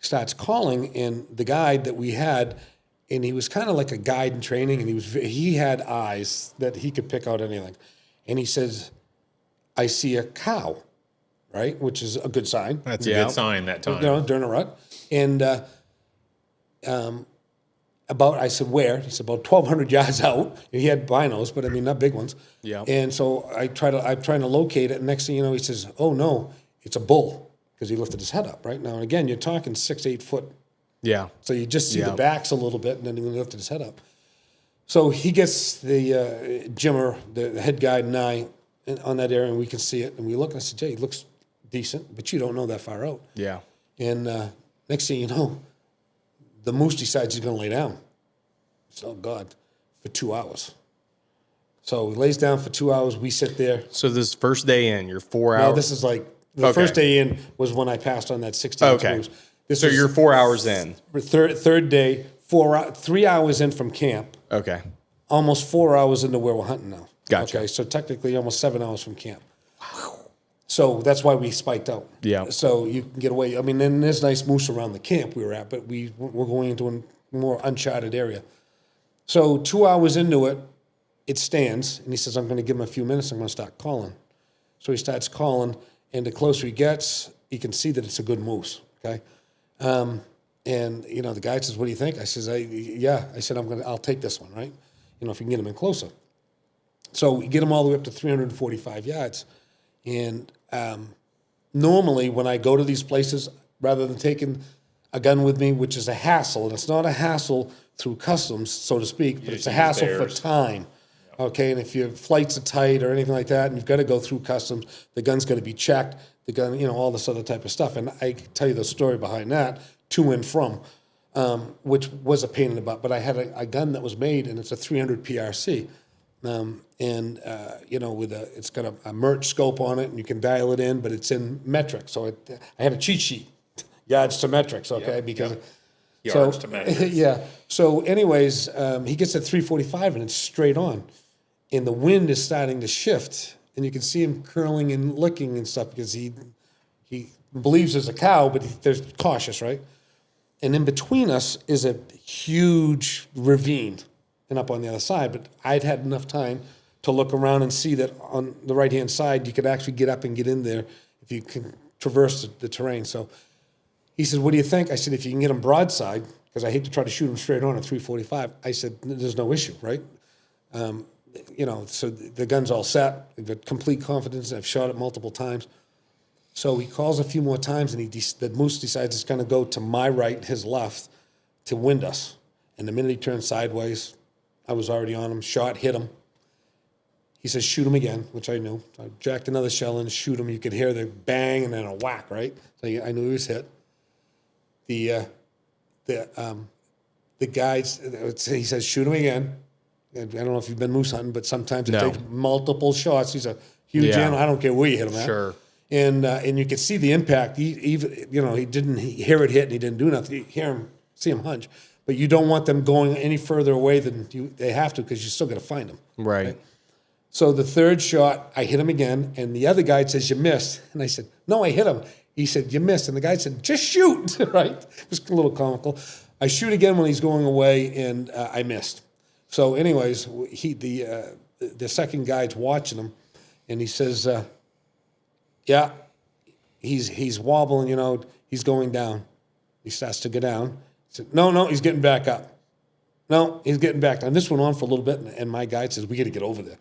starts calling, and the guide that we had, and he was kind of like a guide in training, and he had eyes that he could pick out anything. And he says, I see a cow, right? Which is a good sign. That's a Yeah. good sign that time. During a rut. And I said, where? He said, about 1,200 yards out. He had binos, but I mean, not big ones. Yeah. And so I'm trying to locate it. And next thing you know, he says, oh no, it's a bull. Because he lifted his head up, right? Now, and again, you're talking 6, 8 foot. Yeah. So you just see Yeah. the backs a little bit, and then he lifted his head up. So he gets the Jimmer, the head guide, and I on that area, and we can see it. And we look, and I said, Jay, it looks decent, but you don't know that far out. Yeah. And next thing you know, the moose decides he's going to lay down. So, God, for 2 hours. So he lays down for 2 hours. We sit there. So this first day in, you're 4 Now, hours. this is like, the Okay. first day in was when I passed on that 16 Okay. moose. This So was you're 4 hours in. third day, 3 hours in from camp, Okay. almost 4 hours into where we're hunting now. Gotcha. Okay, so technically almost 7 hours from camp. So that's why we spiked out. Yeah. So you can get away. I mean, then there's nice moose around the camp we were at, but we're going into a more uncharted area. So 2 hours into it, it stands, and he says, I'm going to give him a few minutes, I'm going to start calling. So he starts calling, and the closer he gets, you can see that it's a good moose, okay? And, the guy says, what do you think? I says, yeah. I said, I'll take this one, right? If you can get him in closer. So we get him all the way up to 345 yards. And normally when I go to these places, rather than taking a gun with me, which is a hassle, and it's not a hassle through customs, so to speak, but it's a use hassle theirs. for time. Okay, and if your flights are tight or anything like that, and you've got to go through customs, the gun's got to be checked, the gun, all this other type of stuff. And I can tell you the story behind that, to and from, which was a pain in the butt. But I had a gun that was made, and it's a 300 PRC. It's got a merch scope on it, and you can dial it in, but it's in metric. So I had a cheat sheet, yards to metrics, okay? Because Yards to metrics. yeah. So, anyways, he gets at 345, and it's straight on, and the wind is starting to shift, and you can see him curling and licking and stuff because he believes there's a cow, but they're cautious, right? And in between us is a huge ravine, and up on the other side. But I'd had enough time to look around and see that on the right-hand side, you could actually get up and get in there if you can traverse the terrain. So He said, what do you think? I said, if you can get them broadside, because I hate to try to shoot them straight on at 345. I said, there's no issue, right? You know, so the gun's all set. I've got complete confidence. I've shot it multiple times. So he calls a few more times, and the moose decides it's going to go to my right, his left, to wind us. And the minute he turned sideways, I was already on him, shot, hit him. He says, shoot him again, which I knew. So I jacked another shell in, shoot him. You could hear the bang and then a whack, right? So I knew he was hit. The guides, he says, shoot him again. I don't know if you've been moose hunting, but sometimes it takes multiple shots. He's a huge animal. I don't care where you hit him at. Sure. And you could see the impact. He didn't hear it hit and he didn't do nothing. You see him hunch. But you don't want them going any further away than they have to, because you still got to find them. Right. So the third shot, I hit him again, and the other guide says, you missed. And I said, no, I hit him. He said, you missed. And the guy said, just shoot, right? It was a little comical. I shoot again when he's going away, and I missed. So anyways, the second guide's watching him, and he says, yeah, he's wobbling, he's going down. He starts to go down. I said, no, he's getting back up. No, he's getting back down. This went on for a little bit, and my guide says, we got to get over there.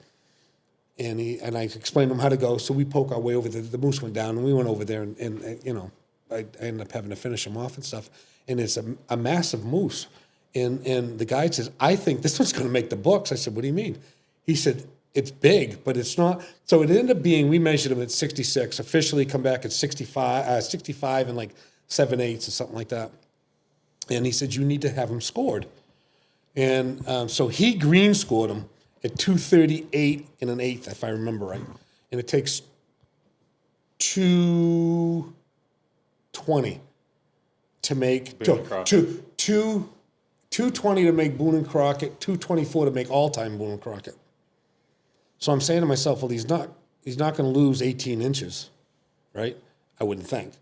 And I explained to him how to go, so we poke our way over there. The moose went down, and we went over there, and I ended up having to finish him off and stuff. And it's a massive moose. And the guide says, I think this one's going to make the books. I said, what do you mean? He said, it's big, but it's not. So it ended up being, we measured him at 66, officially come back at 65 and like 7/8 or something like that. And he said, you need to have him scored. And so he green scored him at 238 and an eighth, if I remember right. And it takes 220 to make, 220 to make Boone and Crockett, 224 to make all-time Boone and Crockett. So I'm saying to myself, well, he's not going to lose 18 inches, right? I wouldn't think.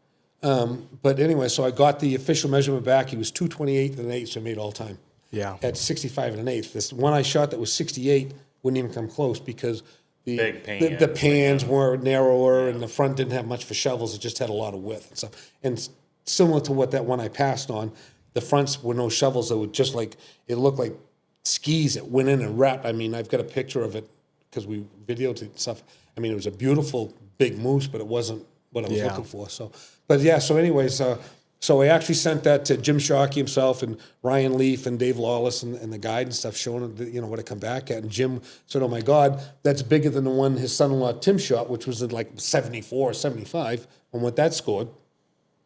But anyway, so I got the official measurement back. He was 228 and an eighth, so I made all-time. Yeah. At 65 and an eighth. This one I shot that was 68 wouldn't even come close, because the pans were narrower and the front didn't have much for shovels. It just had a lot of width and stuff. And similar to what that one I passed on, the fronts were no shovels. That would just like, it looked like skis that went in and wrapped. I mean, I've got a picture of it because we videoed it and stuff. I mean, it was a beautiful big moose, but it wasn't what I was looking for. So, but yeah, so anyways, so I actually sent that to Jim Shockey himself and Ryan Leaf and Dave Lawless and the guide and stuff, showing him, what I come back at. And Jim said, oh my God, that's bigger than the one his son-in-law Tim shot, which was at like 74 or 75, and what that scored.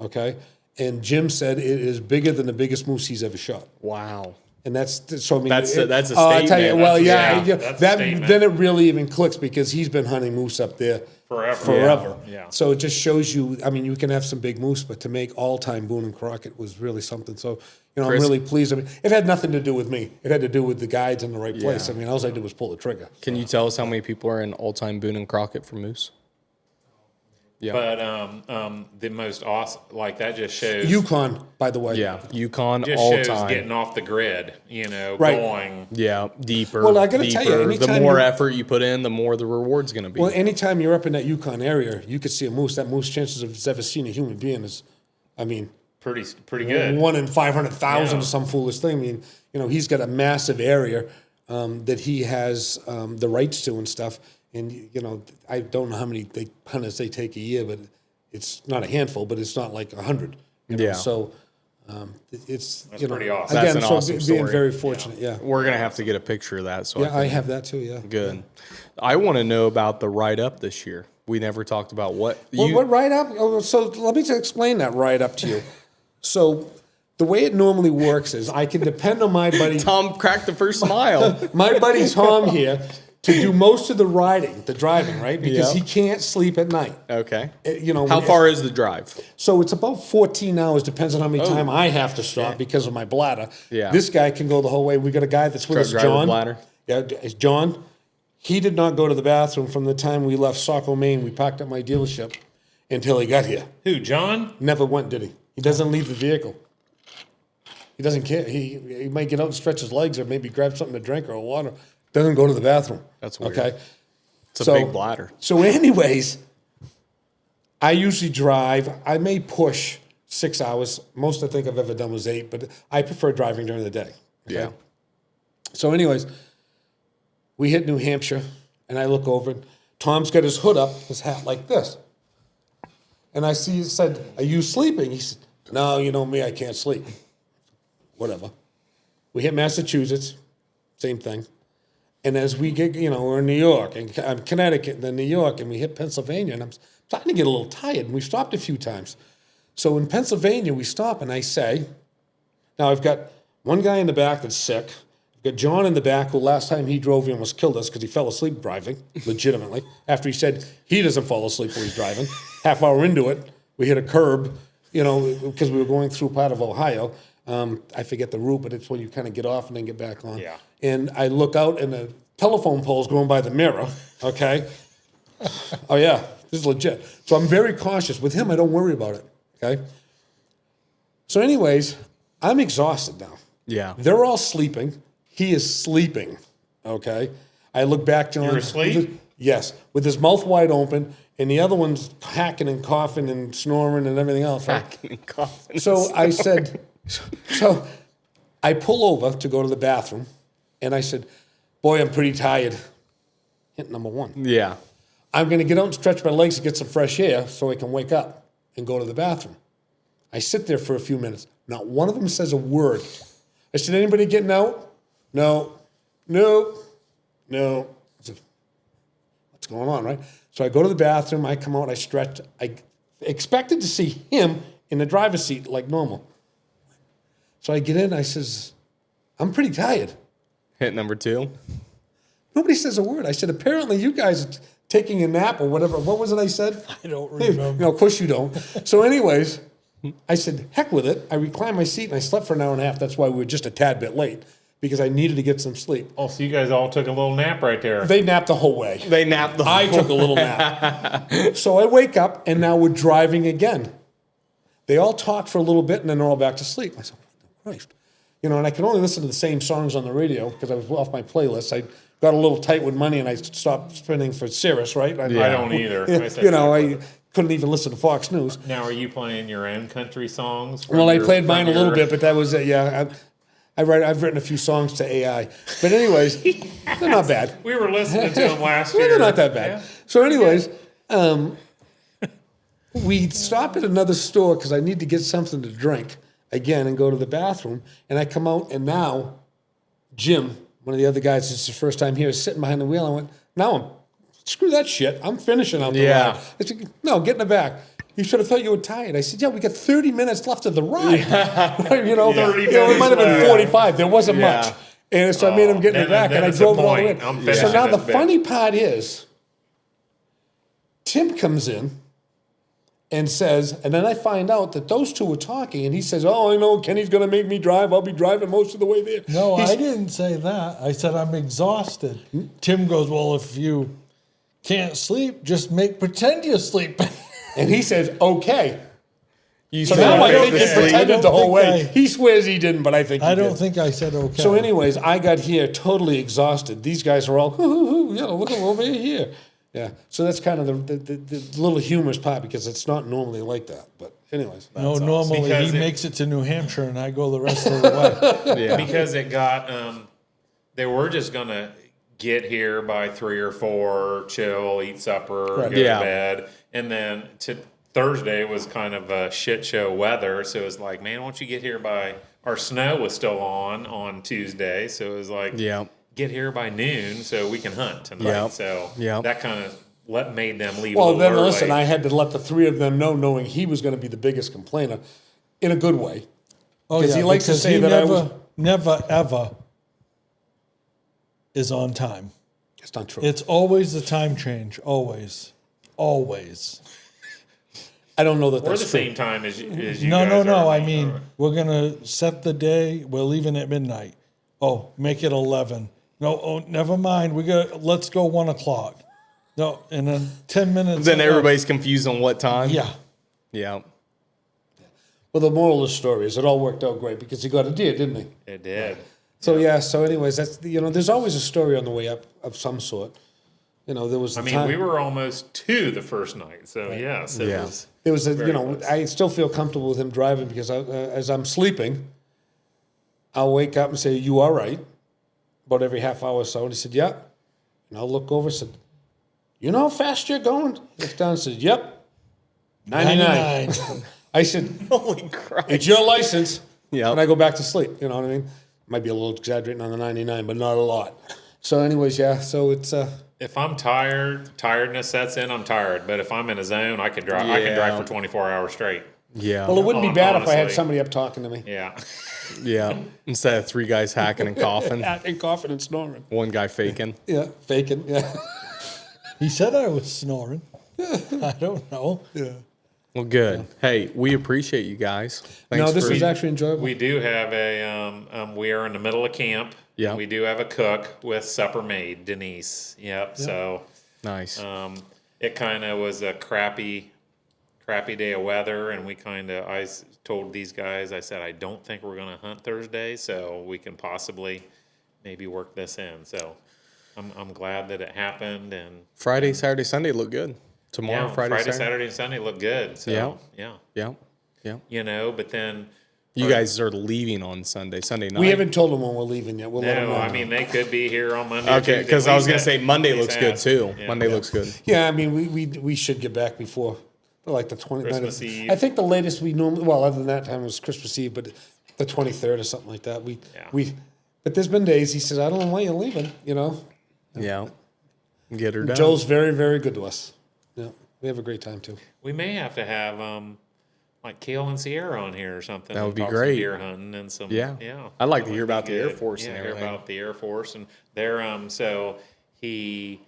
Okay. And Jim said it is bigger than the biggest moose he's ever shot. Wow. And that's so. I mean, that's a statement. I'll tell you. Well, That's then it really even clicks, because he's been hunting moose up there forever. Yeah. So it just shows you. I mean, you can have some big moose, but to make all-time Boone and Crockett was really something. So Chris, I'm really pleased. I mean, it had nothing to do with me. It had to do with the guides in the right place. I mean, all I did was pull the trigger. Can you tell us how many people are in all-time Boone and Crockett for moose? Yeah. But the most awesome, like that just shows Yukon, by the way. Yeah, Yukon just all shows time. getting off the grid, Right. going. Yeah, deeper. Well, I gotta tell you, deeper. The more effort you put in, the more the reward's going to be. Well, anytime you're up in that Yukon area, you could see a moose. That moose chances of it's ever seen a human being is, I mean, Pretty good. 1 in 500,000 or some foolish thing. I mean, he's got a massive area that he has the rights to and stuff. And, I don't know how many hunters they take a year, but it's not a handful, but it's not like 100. Yeah. So it's, That's pretty awesome. That's Again, an so awesome being story. very fortunate, yeah. We're going to have to get a picture of that. So Yeah, I have that too, yeah. Good. I want to know about the write-up this year. We never talked about what What write-up? Oh, so let me just explain that write-up to you. So the way it normally works is I can depend on my buddy. Tom cracked the first smile. My buddy Tom here to do most of the driving, right? Because he can't sleep at night. Okay. How far is the drive? So it's about 14 hours, depends on how many time I have to stop because of my bladder. Yeah. This guy can go the whole way. We got a guy that's with us, driver John. bladder. Yeah, it's John. He did not go to the bathroom from the time we left Saco, Maine. We parked at my dealership until he got here. Who, John? Never went, did he? He doesn't leave the vehicle. He doesn't care. He might get out and stretch his legs or maybe grab something to drink or water. Doesn't go to the bathroom. That's weird. Okay. It's a big bladder. So anyways, I usually drive. I may push 6 hours. Most I think I've ever done was 8, but I prefer driving during the day. Okay? Yeah. So anyways, we hit New Hampshire, and I look over, and Tom's got his hood up, his hat like this. And I see, he said, "Are you sleeping?" He said, "No, you know me, I can't sleep." Whatever. We hit Massachusetts, same thing. And as we get, we're in New York, and Connecticut, and then New York, and we hit Pennsylvania, and I'm starting to get a little tired, and we've stopped a few times. So in Pennsylvania, we stop, and I say, now I've got one guy in the back that's sick. I've got John in the back, who last time he drove, he almost killed us because he fell asleep driving, legitimately, after he said he doesn't fall asleep when he's driving. Half hour into it, we hit a curb, because we were going through part of Ohio. I forget the route, but it's when you kind of get off and then get back on. Yeah. And I look out, and the telephone pole's going by the mirror, okay? Oh, yeah, this is legit. So I'm very cautious. With him, I don't worry about it, okay? So anyways, I'm exhausted now. Yeah. They're all sleeping. He is sleeping, okay? I look back, John. You're asleep? Yes, with his mouth wide open, and the other one's hacking and coughing and snoring and everything else. Right? Hacking and coughing. So I said, so I pull over to go to the bathroom, and I said, "Boy, I'm pretty tired." Hint number one. Yeah. I'm going to get out and stretch my legs to get some fresh air so I can wake up and go to the bathroom. I sit there for a few minutes. Not one of them says a word. I said, "Anybody getting out?" "No." "No." "No." I said, "What's going on," right? So I go to the bathroom. I come out. I stretch. I expected to see him in the driver's seat like normal. So I get in. I says, "I'm pretty tired." Hit number 2. Nobody says a word. I said, "Apparently you guys are taking a nap or whatever." What was it I said? I don't remember. Of course you don't. So anyways, I said, heck with it. I reclined my seat, and I slept for an hour and a half. That's why we were just a tad bit late, because I needed to get some sleep. Oh, so you guys all took a little nap right there. They napped the whole way. They napped the I took a little nap. So I wake up, and now we're driving again. They all talk for a little bit, and then they're all back to sleep. I said, "Christ." And I can only listen to the same songs on the radio because I was off my playlist. I got a little tight with money, and I stopped spending for Sirius, right? I don't either. I couldn't even listen to Fox News. Now, are you playing your own country songs? Well, I played mine a little bit, but that was it. Yeah, I've written a few songs to AI, but anyways, they're not bad. We were listening to them last year. They're not that bad. Yeah. So, anyways, we stop at another store because I need to get something to drink again and go to the bathroom. And I come out, and now Jim, one of the other guys, it's his first time here, is sitting behind the wheel. I went, screw that shit. I'm finishing out the Yeah. ride. I said, "No, get in the back." "You should have thought you were tired." I said, "Yeah, we got 30 minutes left of the ride." 30 it might have been minutes 45. There wasn't Yeah. much. And so I made him get in the back, then and I it's a drove it all the way. point. I'm So finishing now the this bit. funny part is, Tim comes in and says, and then I find out that those two were talking, and he says, "Oh, I know, Kenny's going to make me drive. I'll be driving most of the way there." No, He's- I didn't say that. I said I'm exhausted. Tim goes, "Well, if you can't sleep, just pretend you're sleeping." And he says, "Okay." You So said now I go think to he sleep. pretended the don't whole think way. He swears he didn't, but I think he I don't did. think I said okay. So anyways, I got here totally exhausted. These guys are all, yeah, look over here. Yeah. So that's kind of the little humorous part, because it's not normally like that. But anyways. No, normally Because he makes it to New Hampshire and I go the rest of the way. Yeah. Because it got, they were just going to get here by 3 or 4, chill, eat supper, Right. go to Yeah. bed. And then Thursday was kind of a shit show weather. So it was like, man, won't you get here by, our snow was still on Tuesday. So it was like, Yeah. get here by noon so we can hunt tonight. Yep. So Yep. that kind of made them leave a Well, little then early. listen, I had to let the three of them know, knowing he was going to be the biggest complainer, in a good way. Oh, Because yeah, he likes to because say he that I was. never, ever is on time. It's not true. It's always the time change. Always. Always. I don't know that We're that's the true. same time as you No, guys no. are. I mean, we're going to set the day. We're leaving at midnight. Oh, make it 11. No, oh, never mind. Let's go 1 o'clock. No, and then 10 minutes. Then everybody's confused on what time. Yeah. Yeah. Well, the moral of the story is it all worked out great because he got a deer, didn't he? It did. So yeah. So anyways, that's there's always a story on the way up of some sort, You know, there was. I a mean, time, we were almost 2 the first night, so yes, it Yeah. was. There was a, very you know, close. I still feel comfortable with him driving because as I'm sleeping, I'll wake up and say, "You all right?" About every half hour or so, and he said, "Yeah," and I'll look over and said, "You know how fast you're going?" He looks down and says, "Yep, 99." 99. I said, Holy crap. "It's your license." Yep. And I go back to sleep. You know what I mean? Might be a little exaggerating on the 99, but not a lot. So, anyways, yeah. So it's If I'm tired, tiredness sets in. I'm tired, but if I'm in a zone, I can drive. I can drive Yeah. for 24 hours straight. Yeah. well, it wouldn't be bad if I had Honestly. somebody up talking to me. Yeah, Yeah. Instead of 3 guys hacking and coughing, And coughing and snoring. one guy faking. Yeah, faking. Yeah. He said I was snoring. I don't know. Yeah. Well, good. Hey, we appreciate you guys. Thanks No, this for, was actually enjoyable. we do have a. We are in the middle of camp. Yeah. We do have a cook with supper made, Denise. Yep. So. nice. It kind of was a crappy day of weather, and I told these guys, I said, I don't think we're going to hunt Thursday, so we can possibly maybe work this in. So I'm glad that it happened, and Friday, Saturday, Sunday look good. Tomorrow, yeah, Friday, Saturday. Saturday, and Sunday look good. So Yeah. yeah, Yeah. Yeah. you know, but then You guys are leaving on Sunday night. We haven't told them when we're leaving yet. We'll let them no, know. I mean they could be here on Monday. or Okay, Tuesday. because I was Please gonna say Monday please looks good ask. too. Yeah. Monday looks good. Yeah, I mean, we should get back before like the 29th. Christmas Eve. I think the latest we normally, well, other than that time was Christmas Eve, but the 23rd or something like that. But there's been days he says, I don't know why you're leaving, you know. Yeah. Get her done. Joe's very, very good to us. Yeah, we have a great time too. We may have to have like Kale and Sierra on here or something. That would and be talk great. Some deer hunting and some Yeah. yeah. I'd like That to hear would be about the Air good. Force and hear everything. about the Air Force and they're so he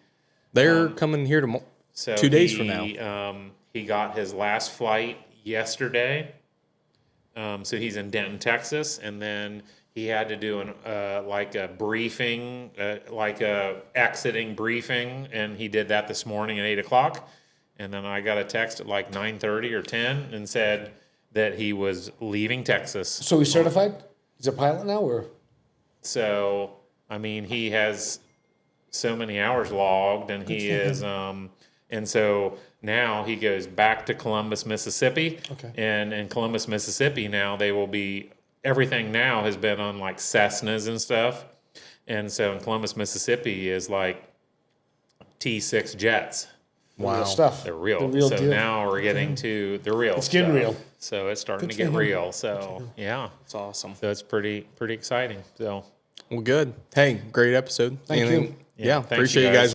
They're coming here tomorrow. so 2 days he, from now. He got his last flight yesterday. So he's in Denton, Texas, and then he had to do like a briefing, like a exiting briefing, and he did that this morning at 8:00. And then I got a text at like 9:30 or 10 and said that he was leaving Texas. So he's certified? He's a pilot now, or? So I mean, he has so many hours logged, and he is, and so now he goes back to Columbus, Mississippi. Okay. And in Columbus, Mississippi, now they will be, everything now has been on like Cessnas and stuff. And so in Columbus, Mississippi is like T6 jets. Real stuff. They're real. The real So deal. now we're getting to the real It's getting stuff. real. So it's starting Good to get for him. real. So yeah. It's awesome. So it's pretty exciting. So Well, good. Hey, great episode. Thank you. Yeah, thanks, appreciate you you guys. guys.